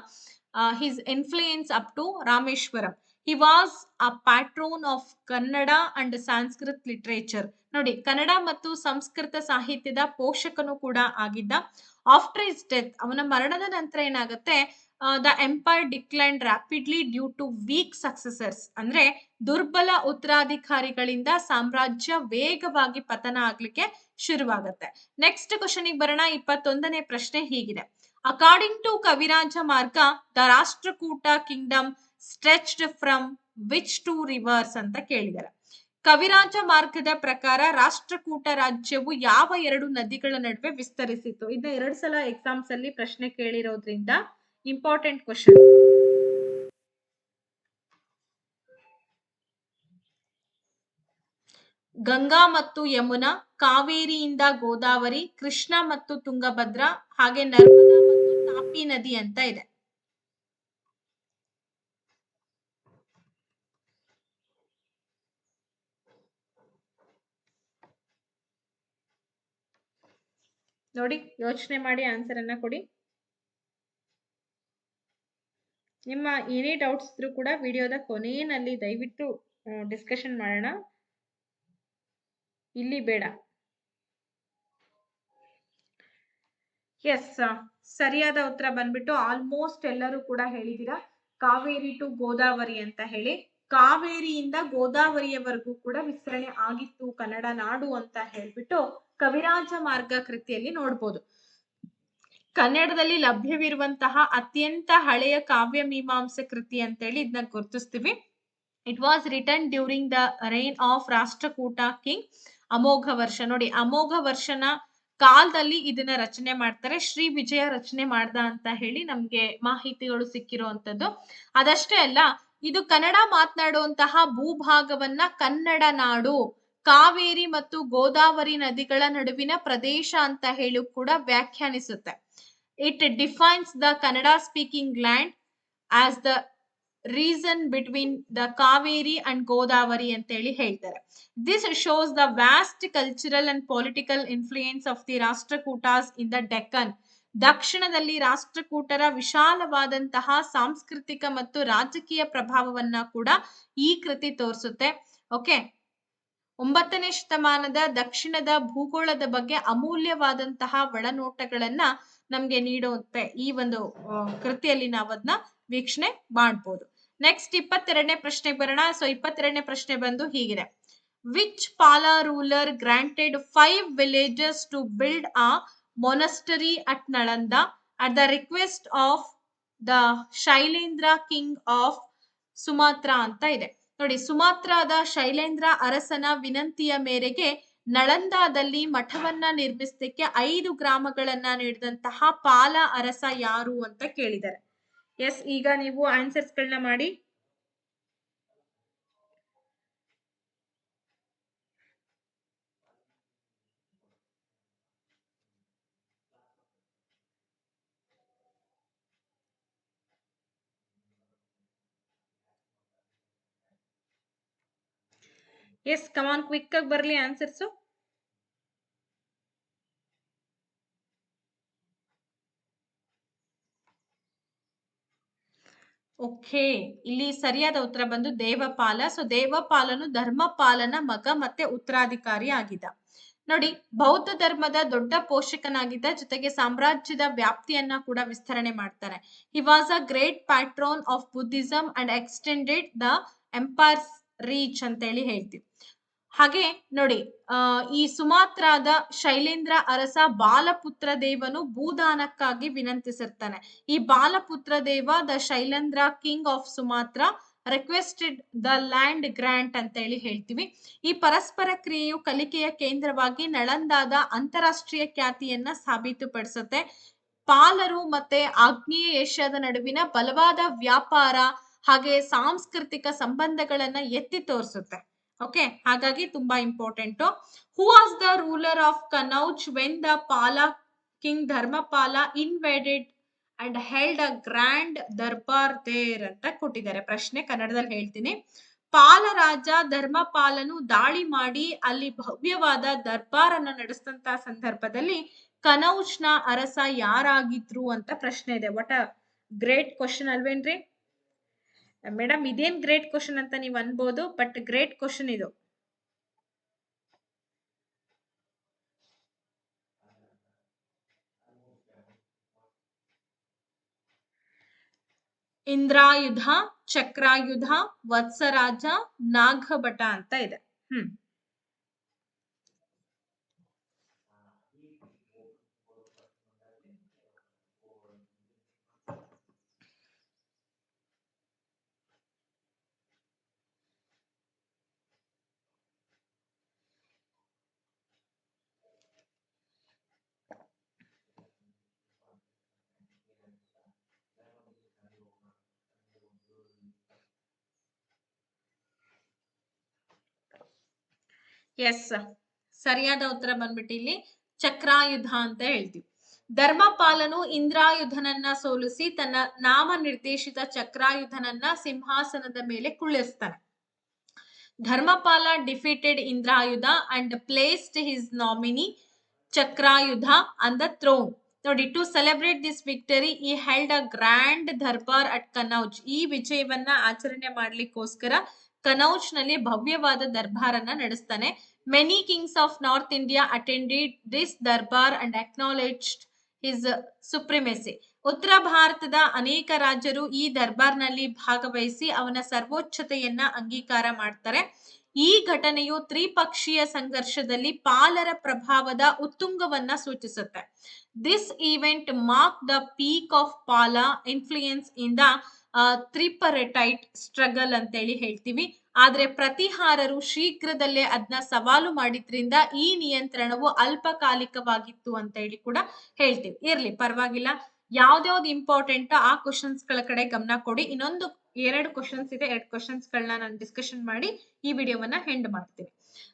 his influence up to Rameswaram. He was a patron of Kannada and Sanskrit literature. ನೋಡಿ, ಕನ್ನಡ ಮತ್ತು ಸಂಸ್ಕೃತ ಸಾಹಿತ್ಯದ ಪೋಷಕನು ಕೂಡ ಆಗಿದ್ದ. ಆಫ್ಟರ್ ಹಿಸ್ ಡೆತ್, ಅವನ ಮರಣದ ನಂತರ ಏನಾಗುತ್ತೆ, the empire decline rapidly due to weak successors. ಅಂದ್ರೆ ದುರ್ಬಲ ಉತ್ತರಾಧಿಕಾರಿಗಳಿಂದ ಸಾಮ್ರಾಜ್ಯ ವೇಗವಾಗಿ ಪತನ ಆಗ್ಲಿಕ್ಕೆ ಶುರುವಾಗುತ್ತೆ. ನೆಕ್ಸ್ಟ್ ಕ್ವಶನ್ ಬರೋಣ. 21ನೇ ಪ್ರಶ್ನೆ ಹೀಗಿದೆ: according to Kavirajamarga, the Rashtrakuta kingdom stretched from which to rivers ಅಂತ ಕೇಳಿದ್ದಾರೆ. ಕವಿರಾಜ ಮಾರ್ಗದ ಪ್ರಕಾರ ರಾಷ್ಟ್ರಕೂಟ ರಾಜ್ಯವು ಯಾವ ಎರಡು ನದಿಗಳ ನಡುವೆ ವಿಸ್ತರಿಸಿತು? ಇದನ್ನ 2 ಸಲ ಎಕ್ಸಾಮ್ಸ್ ಅಲ್ಲಿ ಪ್ರಶ್ನೆ ಕೇಳಿರೋದ್ರಿಂದ ಇಂಪಾರ್ಟೆಂಟ್ ಕ್ವಶನ್. ಗಂಗಾ ಮತ್ತು ಯಮುನಾ, ಕಾವೇರಿಯಿಂದ ಗೋದಾವರಿ, ಕೃಷ್ಣ ಮತ್ತು ತುಂಗಭದ್ರಾ, ಹಾಗೆ ನರ್ಮದಾ ಮತ್ತು ತಾಪಿ ನದಿ ಅಂತ ಇದೆ. ನೋಡಿ, ಯೋಚನೆ ಮಾಡಿ ಆನ್ಸರ್ ಅನ್ನ ಕೊಡಿ. ನಿಮ್ಮ ಏನೇ ಡೌಟ್ಸ್ ಇದ್ರೂ ಕೂಡ ವಿಡಿಯೋದ ಕೊನೆಯಲ್ಲಿ ದಯವಿಟ್ಟು ಡಿಸ್ಕಷನ್ ಮಾಡೋಣ, ಇಲ್ಲಿ ಬೇಡ. ಎಸ್, ಸರಿಯಾದ ಉತ್ತರ ಬಂದ್ಬಿಟ್ಟು ಆಲ್ಮೋಸ್ಟ್ ಎಲ್ಲರೂ ಕೂಡ ಹೇಳಿದೀರಾ, ಕಾವೇರಿ ಟು ಗೋದಾವರಿ ಅಂತ ಹೇಳಿ. ಕಾವೇರಿಯಿಂದ ಗೋದಾವರಿಯವರೆಗೂ ಕೂಡ ವಿಸ್ತರಣೆ ಆಗಿತ್ತು ಕನ್ನಡ ನಾಡು ಅಂತ ಹೇಳ್ಬಿಟ್ಟು ಕವಿರಾಜ ಮಾರ್ಗ ಕೃತಿಯಲ್ಲಿ ನೋಡ್ಬೋದು. ಕನ್ನಡದಲ್ಲಿ ಲಭ್ಯವಿರುವಂತಹ ಅತ್ಯಂತ ಹಳೆಯ ಕಾವ್ಯ ಮೀಮಾಂಸೆ ಕೃತಿ ಅಂತೇಳಿ ಇದನ್ನ ಗುರುತಿಸ್ತೀವಿ. It was written during the reign of Rashtrakuta king Amoghavarsha. ನೋಡಿ, ಅಮೋಘ ವರ್ಷನ ಕಾಲದಲ್ಲಿ ಇದನ್ನ ರಚನೆ ಮಾಡ್ತಾರೆ. ಶ್ರೀ ವಿಜಯ ರಚನೆ ಮಾಡ್ದ ಅಂತ ಹೇಳಿ ನಮ್ಗೆ ಮಾಹಿತಿಗಳು ಸಿಕ್ಕಿರುವಂತದ್ದು. ಅದಷ್ಟೇ ಅಲ್ಲ, ಇದು ಕನ್ನಡ ಮಾತನಾಡುವಂತಹ ಭೂಭಾಗವನ್ನ ಕನ್ನಡ ನಾಡು, ಕಾವೇರಿ ಮತ್ತು ಗೋದಾವರಿ ನದಿಗಳ ನಡುವಿನ ಪ್ರದೇಶ ಅಂತ ಹೇಳಿ ಕೂಡ ವ್ಯಾಖ್ಯಾನಿಸುತ್ತೆ. It defines the Kannada speaking land as the region between the Kaveri and Godavari ಅಂತ ಹೇಳಿ ಹೇಳ್ತಾರೆ. This shows the vast cultural and political influence of the Rashtrakutas in the Deccan. ದಕ್ಷಿಣದಲ್ಲಿ ರಾಷ್ಟ್ರಕೂಟರ ವಿಶಾಲವಾದಂತಹ ಸಾಂಸ್ಕೃತಿಕ ಮತ್ತು ರಾಜಕೀಯ ಪ್ರಭಾವವನ್ನ ಕೂಡ ಈ ಕೃತಿ ತೋರಿಸುತ್ತೆ. ಓಕೆ, 9ನೇ ಶತಮಾನದ ದಕ್ಷಿಣದ ಭೂಗೋಳದ ಬಗ್ಗೆ ಅಮೂಲ್ಯವಾದಂತಹ ಒಳನೋಟಗಳನ್ನ ನಮ್ಗೆ ನೀಡುತ್ತೆ ಈ ಒಂದು ಕೃತಿಯಲ್ಲಿ. ನಾವು ಅದನ್ನ ವೀಕ್ಷಣೆ ಮಾಡಬಹುದು. ನೆಕ್ಸ್ಟ್ 22ನೇ ಪ್ರಶ್ನೆ ಬರೋಣ. ಸೊ 22ನೇ ಪ್ರಶ್ನೆ ಬಂದು ಹೀಗಿದೆ: which Pala ruler granted 5 villages to build a monastery at Nalanda at the request of the Shailendra king of Sumatra ಅಂತ ಇದೆ. ನೋಡಿ, ಸುಮಾತ್ರಾದ ಶೈಲೇಂದ್ರ ಅರಸನ ವಿನಂತಿಯ ಮೇರೆಗೆ ನಳಂದಾದಲ್ಲಿ ಮಠವನ್ನ ನಿರ್ಮಿಸಲಿಕ್ಕೆ 5 ಗ್ರಾಮಗಳನ್ನ ನೀಡಿದಂತಹ ಪಾಲ ಅರಸ ಯಾರು ಅಂತ ಕೇಳಿದ್ದಾರೆ. ಎಸ್, ಈಗ ನೀವು ಆನ್ಸರ್ಸ್ ಗಳನ್ನ ಮಾಡಿ. ಎಸ್, ಕಮಾನ್, ಕ್ವಿಕ್ ಆಗಿ ಬರ್ಲಿ ಆನ್ಸರ್ಸ್. ಓಕೆ, ಇಲ್ಲಿ ಸರಿಯಾದ ಉತ್ತರ ಬಂದು ದೇವಪಾಲ. ಸೊ ದೇವಪಾಲನು ಧರ್ಮಪಾಲನ ಮಗ ಮತ್ತೆ ಉತ್ತರಾಧಿಕಾರಿ ಆಗಿದ್ದ. ನೋಡಿ, ಬೌದ್ಧ ಧರ್ಮದ ದೊಡ್ಡ ಪೋಷಕನಾಗಿದ್ದ, ಜೊತೆಗೆ ಸಾಮ್ರಾಜ್ಯದ ವ್ಯಾಪ್ತಿಯನ್ನ ಕೂಡ ವಿಸ್ತರಣೆ ಮಾಡ್ತಾರೆ. He was a great patron of Buddhism and extended the empire's reach ಅಂತ ಹೇಳಿ ಹೇಳ್ತೀವಿ. ಹಾಗೆ ನೋಡಿ, ಈ ಸುಮಾತ್ರಾದ ಶೈಲೇಂದ್ರ ಅರಸ ಬಾಲಪುತ್ರ ದೇವನು ಭೂದಾನಕ್ಕಾಗಿ ವಿನಂತಿಸಿರ್ತಾನೆ. ಈ ಬಾಲಪುತ್ರ ದೇವ the Shailendra king of Sumatra requested the land grant ಅಂತ ಹೇಳಿ ಹೇಳ್ತೀವಿ. ಈ ಪರಸ್ಪರ ಕ್ರಿಯೆಯು ಕಲಿಕೆಯ ಕೇಂದ್ರವಾಗಿ ನಳಂದಾದ ಅಂತಾರಾಷ್ಟ್ರೀಯ ಖ್ಯಾತಿಯನ್ನ ಸಾಬೀತುಪಡಿಸುತ್ತೆ. ಪಾಲರು ಮತ್ತೆ ಆಗ್ನೇಯ ಏಷ್ಯಾದ ನಡುವಿನ ಬಲವಾದ ವ್ಯಾಪಾರ ಹಾಗೆ ಸಾಂಸ್ಕೃತಿಕ ಸಂಬಂಧಗಳನ್ನ ಎತ್ತಿ ತೋರಿಸುತ್ತೆ. ಓಕೆ, ಹಾಗಾಗಿ ತುಂಬಾ important. Who was the ruler of Kannauj when the Pala king Dharmapala invaded and held a grand durbar there ಅಂತ ಕೊಟ್ಟಿದ್ದಾರೆ ಪ್ರಶ್ನೆ. ಕನ್ನಡದಲ್ಲಿ ಹೇಳ್ತೀನಿ. ಪಾಲರಾಜ ಧರ್ಮಪಾಲನು ದಾಳಿ ಮಾಡಿ ಅಲ್ಲಿ ಭವ್ಯವಾದ ದರ್ಬಾರನ್ನ ನಡೆಸಿದಂತಹ ಸಂದರ್ಭದಲ್ಲಿ ಕನೌಜ್ನ ಅರಸ ಯಾರಾಗಿದ್ರು ಅಂತ ಪ್ರಶ್ನೆ ಇದೆ. ವಾಟ್ ಅ ಗ್ರೇಟ್ ಕ್ವಶನ್ ಅಲ್ವೇನ್ರಿ ಮೇಡಮ್? ಇದೇನ್ ಗ್ರೇಟ್ ಕ್ವಶನ್ ಅಂತ ನೀವು ಅನ್ಬೋದು, ಬಟ್ ಗ್ರೇಟ್ ಕ್ವಶನ್ ಇದು. ಇಂದ್ರಾಯುಧ, ಚಕ್ರಾಯುಧ, ವತ್ಸರಾಜ, ನಾಗಭಟ ಅಂತ ಇದೆ. ಎಸ್, ಸರಿಯಾದ ಉತ್ತರ ಬಂದ್ಬಿಟ್ಟು ಇಲ್ಲಿ ಚಕ್ರಾಯುಧ ಅಂತ ಹೇಳ್ತೀವಿ. ಧರ್ಮಪಾಲನು ಇಂದ್ರಾಯುಧನನ್ನ ಸೋಲಿಸಿ ತನ್ನ ನಾಮ ನಿರ್ದೇಶಿತ ಚಕ್ರಾಯುಧನನ್ನ ಸಿಂಹಾಸನದ ಮೇಲೆ ಕುಳ್ಳಿಸ್ತಾನೆ. Dharmapala defeated Indrayudha and placed his nominee Chakrayudha on the throne. ನೋಡಿ, to celebrate this victory he held a grand durbar at Kannauj. ಈ ವಿಜಯವನ್ನ ಆಚರಣೆ ಮಾಡ್ಲಿಕ್ಕೋಸ್ಕರ ಕನೌಜ್ ನಲ್ಲಿ ಭವ್ಯವಾದ ದರ್ಬಾರನ್ನ ನಡೆಸ್ತಾನೆ. Many kings of north India attended this durbar and acknowledged his supremacy. ಉತ್ತರ ಭಾರತದ ಅನೇಕ ರಾಜರು ಈ ದರ್ಬಾರ್ನಲ್ಲಿ ಭಾಗವಹಿಸಿ ಅವನ ಸರ್ವೋಚ್ಚತೆಯನ್ನ ಅಂಗೀಕಾರ ಮಾಡ್ತಾರೆ. ಈ ಘಟನೆಯು ತ್ರಿಪಕ್ಷೀಯ ಸಂಘರ್ಷದಲ್ಲಿ ಪಾಲರ ಪ್ರಭಾವದ ಉತ್ತುಂಗವನ್ನ ಸೂಚಿಸುತ್ತೆ. This event mark the peak of ಪಾಲ ಇನ್ಫ್ಲೂಯೆನ್ಸ್ ಇನ್ ದ ತ್ರಿಪರೆಟೈಟ್ ಸ್ಟ್ರಗಲ್ ಅಂತೇಳಿ ಹೇಳ್ತೀವಿ. ಆದ್ರೆ ಪ್ರತಿಹಾರರು ಶೀಘ್ರದಲ್ಲೇ ಅದನ್ನ ಸವಾಲು ಮಾಡಿದ್ರಿಂದ ಈ ನಿಯಂತ್ರಣವು ಅಲ್ಪಕಾಲಿಕವಾಗಿತ್ತು ಅಂತ ಹೇಳಿ ಕೂಡ ಹೇಳ್ತೀವಿ. ಇರ್ಲಿ, ಪರವಾಗಿಲ್ಲ. ಯಾವ್ದ್ಯಾವ್ದು ಇಂಪಾರ್ಟೆಂಟ್ ಆ ಕ್ವಶನ್ಸ್ ಗಳ ಕಡೆ ಗಮನ ಕೊಡಿ. ಇನ್ನೊಂದು 2 ಕ್ವಶನ್ಸ್ ಇದೆ. 2 ಕ್ವಶನ್ಸ್ ಗಳನ್ನ ನಾನು ಡಿಸ್ಕಷನ್ ಮಾಡಿ ಈ ವಿಡಿಯೋವನ್ನ ಹೆಂಡ್ ಮಾಡ್ತೀನಿ.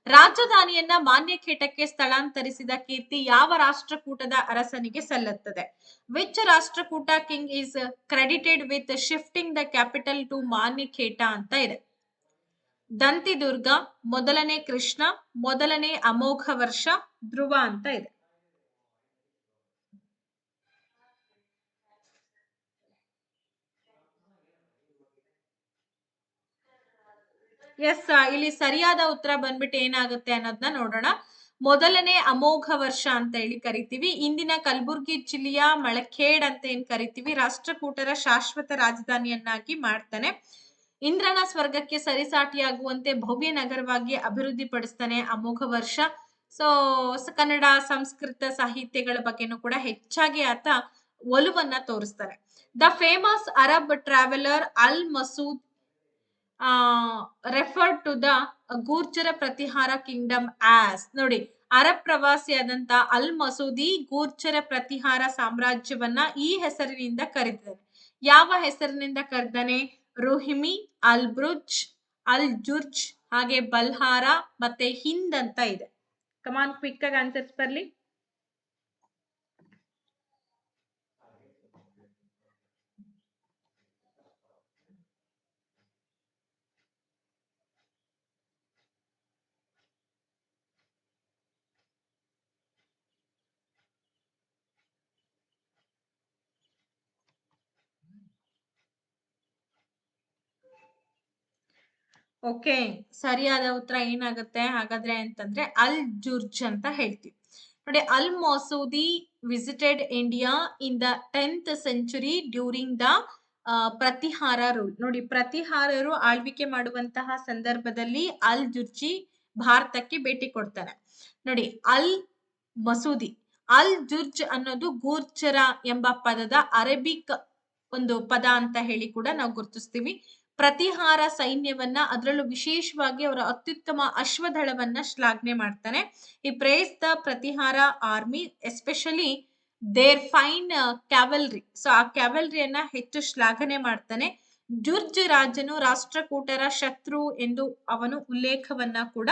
ರಾಜಧಾನಿಯನ್ನ ಮಾನ್ಯಖೇಟಕ್ಕೆ ಸ್ಥಳಾಂತರಿಸಿದ ಕೀರ್ತಿ ಯಾವ ರಾಷ್ಟ್ರಕೂಟದ ಅರಸನಿಗೆ ಸಲ್ಲುತ್ತದೆ? Which Rashtrakuta king is credited with shifting the capital to Manyakheta ಅಂತ ಇದೆ. ದಂತಿದುರ್ಗ, ಮೊದಲನೇ ಕೃಷ್ಣ, ಮೊದಲನೇ ಅಮೋಘ ವರ್ಷ, ಧ್ರುವ ಅಂತ ಇದೆ. ಎಸ್, ಇಲ್ಲಿ ಸರಿಯಾದ ಉತ್ತರ ಬಂದ್ಬಿಟ್ಟು ಏನಾಗುತ್ತೆ ಅನ್ನೋದನ್ನ ನೋಡೋಣ. ಮೊದಲನೇ ಅಮೋಘ ವರ್ಷ ಅಂತ ಹೇಳಿ ಕರಿತೀವಿ. ಇಂದಿನ ಕಲಬುರ್ಗಿ ಜಿಲ್ಲೆಯ ಮಳಖೇಡ್ ಅಂತ ಏನ್ ಕರಿತೀವಿ, ರಾಷ್ಟ್ರಕೂಟರ ಶಾಶ್ವತ ರಾಜಧಾನಿಯನ್ನಾಗಿ ಮಾಡ್ತಾನೆ. ಇಂದ್ರನ ಸ್ವರ್ಗಕ್ಕೆ ಸರಿಸಾಟಿಯಾಗುವಂತೆ ಭವ್ಯ ನಗರವಾಗಿ ಅಭಿವೃದ್ಧಿ ಪಡಿಸ್ತಾನೆ ಅಮೋಘ ವರ್ಷ. ಸೊ ಕನ್ನಡ ಸಂಸ್ಕೃತ ಸಾಹಿತ್ಯಗಳ ಬಗ್ಗೆನೂ ಕೂಡ ಹೆಚ್ಚಾಗಿ ಆತ ಒಲವನ್ನ ತೋರಿಸ್ತಾರೆ. The famous Arab traveller Al Masud referred to the Gurjara Pratihara kingdom as. ನೋಡಿ, ಅರಬ್ ಪ್ರವಾಸಿಯಾದಂತ ಅಲ್ ಮಸೂದಿ ಗೂರ್ಜರ ಪ್ರತಿಹಾರ ಸಾಮ್ರಾಜ್ಯವನ್ನ ಈ ಹೆಸರಿನಿಂದ ಕರೀತಾನೆ. ಯಾವ ಹೆಸರಿನಿಂದ ಕರೆದಾನೆ? ರುಹಿಮಿ, ಅಲ್ ಬ್ರುಜ್, ಅಲ್ ಜುರ್ಜ್, ಹಾಗೆ ಬಲ್ಹಾರ ಮತ್ತೆ ಹಿಂದ್ ಅಂತ ಇದೆ. ಕಮಾನ್, ಕ್ವಿಕ್ ಆಗಿ ಆನ್ಸರ್ಸ್ ಬರ್ಲಿ. ಓಕೆ, ಸರಿಯಾದ ಉತ್ತರ ಏನಾಗುತ್ತೆ ಹಾಗಾದ್ರೆ ಅಂತಂದ್ರೆ ಅಲ್ ಜುರ್ಜ್ ಅಂತ ಹೇಳ್ತೀವಿ. ನೋಡಿ, Al Masudi visited India in the 10th century during the Pratihara rule. ನೋಡಿ, ಪ್ರತಿಹಾರರು ಆಳ್ವಿಕೆ ಮಾಡುವಂತಹ ಸಂದರ್ಭದಲ್ಲಿ ಅಲ್ ಜುರ್ಜಿ ಭಾರತಕ್ಕೆ ಭೇಟಿ ಕೊಡ್ತಾನೆ. ನೋಡಿ, ಅಲ್ ಮಸೂದಿ, ಅಲ್ ಜುರ್ಜ್ ಅನ್ನೋದು ಗೂರ್ಜರ ಎಂಬ ಪದದ ಅರೇಬಿಕ್ ಒಂದು ಪದ ಅಂತ ಹೇಳಿ ಕೂಡ ನಾವು ಗುರುತಿಸ್ತೀವಿ. ಪ್ರತಿಹಾರ ಸೈನ್ಯವನ್ನ, ಅದರಲ್ಲೂ ವಿಶೇಷವಾಗಿ ಅವರ ಅತ್ಯುತ್ತಮ ಅಶ್ವದಳವನ್ನ ಶ್ಲಾಘನೆ ಮಾಡ್ತಾನೆ. He praise the Pratihara army especially their fine cavalry. So ಆ ಕ್ಯಾವಲ್ರಿಯನ್ನ ಹೆಚ್ಚು ಶ್ಲಾಘನೆ ಮಾಡ್ತಾನೆ. ಜುರ್ಜ್ ರಾಜನು ರಾಷ್ಟ್ರಕೂಟರ ಶತ್ರು ಎಂದು ಅವನು ಉಲ್ಲೇಖವನ್ನ ಕೂಡ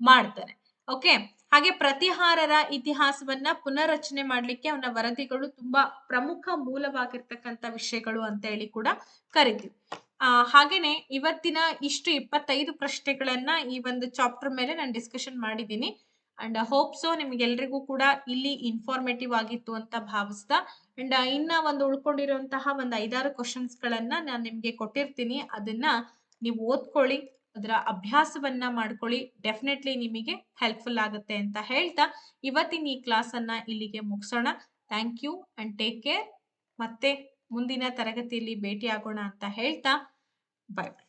ಮಾಡ್ತಾನೆ. ಓಕೆ. ಹಾಗೆ ಪ್ರತಿಹಾರರ ಇತಿಹಾಸವನ್ನ ಪುನರ್ರಚನೆ ಮಾಡ್ಲಿಕ್ಕೆ ಅವನ ವರದಿಗಳು ತುಂಬಾ ಪ್ರಮುಖ ಮೂಲವಾಗಿರ್ತಕ್ಕಂಥ ವಿಷಯಗಳು ಅಂತ ಹೇಳಿ ಕೂಡ ಕರಿತೀವಿ. ಹಾಗೇನೆ ಇವತ್ತಿನ ಇಷ್ಟು 25 ಪ್ರಶ್ನೆಗಳನ್ನ ಈ ಒಂದು ಚಾಪ್ಟರ್ ಮೇಲೆ ನಾನು ಡಿಸ್ಕಷನ್ ಮಾಡಿದ್ದೀನಿ. ಅಂಡ್ ಹೋಪ್ ಸೊ ನಿಮ್ಗೆಲ್ರಿಗೂ ಕೂಡ ಇಲ್ಲಿ ಇನ್ಫಾರ್ಮೇಟಿವ್ ಆಗಿತ್ತು ಅಂತ ಭಾವಿಸ್ತಾ, ಅಂಡ್ ಇನ್ನ ಒಂದು ಉಳ್ಕೊಂಡಿರುವಂತಹ ಒಂದು 5-6 ಕ್ವಶನ್ಸ್ ಗಳನ್ನ ನಾನು ನಿಮ್ಗೆ ಕೊಟ್ಟಿರ್ತೀನಿ. ಅದನ್ನ ನೀವು ಓದ್ಕೊಳ್ಳಿ, ಅದರ ಅಭ್ಯಾಸವನ್ನ ಮಾಡ್ಕೊಳ್ಳಿ. ಡೆಫಿನೆಟ್ಲಿ ನಿಮಗೆ ಹೆಲ್ಪ್ಫುಲ್ ಆಗುತ್ತೆ ಅಂತ ಹೇಳ್ತಾ ಇವತ್ತಿನ ಈ ಕ್ಲಾಸ್ ಅನ್ನ ಇಲ್ಲಿಗೆ ಮುಗಿಸೋಣ. Thank you and take care. ಮತ್ತೆ ಮುಂದಿನ ತರಗತಿಯಲ್ಲಿ ಭೇಟಿ ಆಗೋಣ ಅಂತ ಹೇಳ್ತಾ ಬೈ ಬೈ.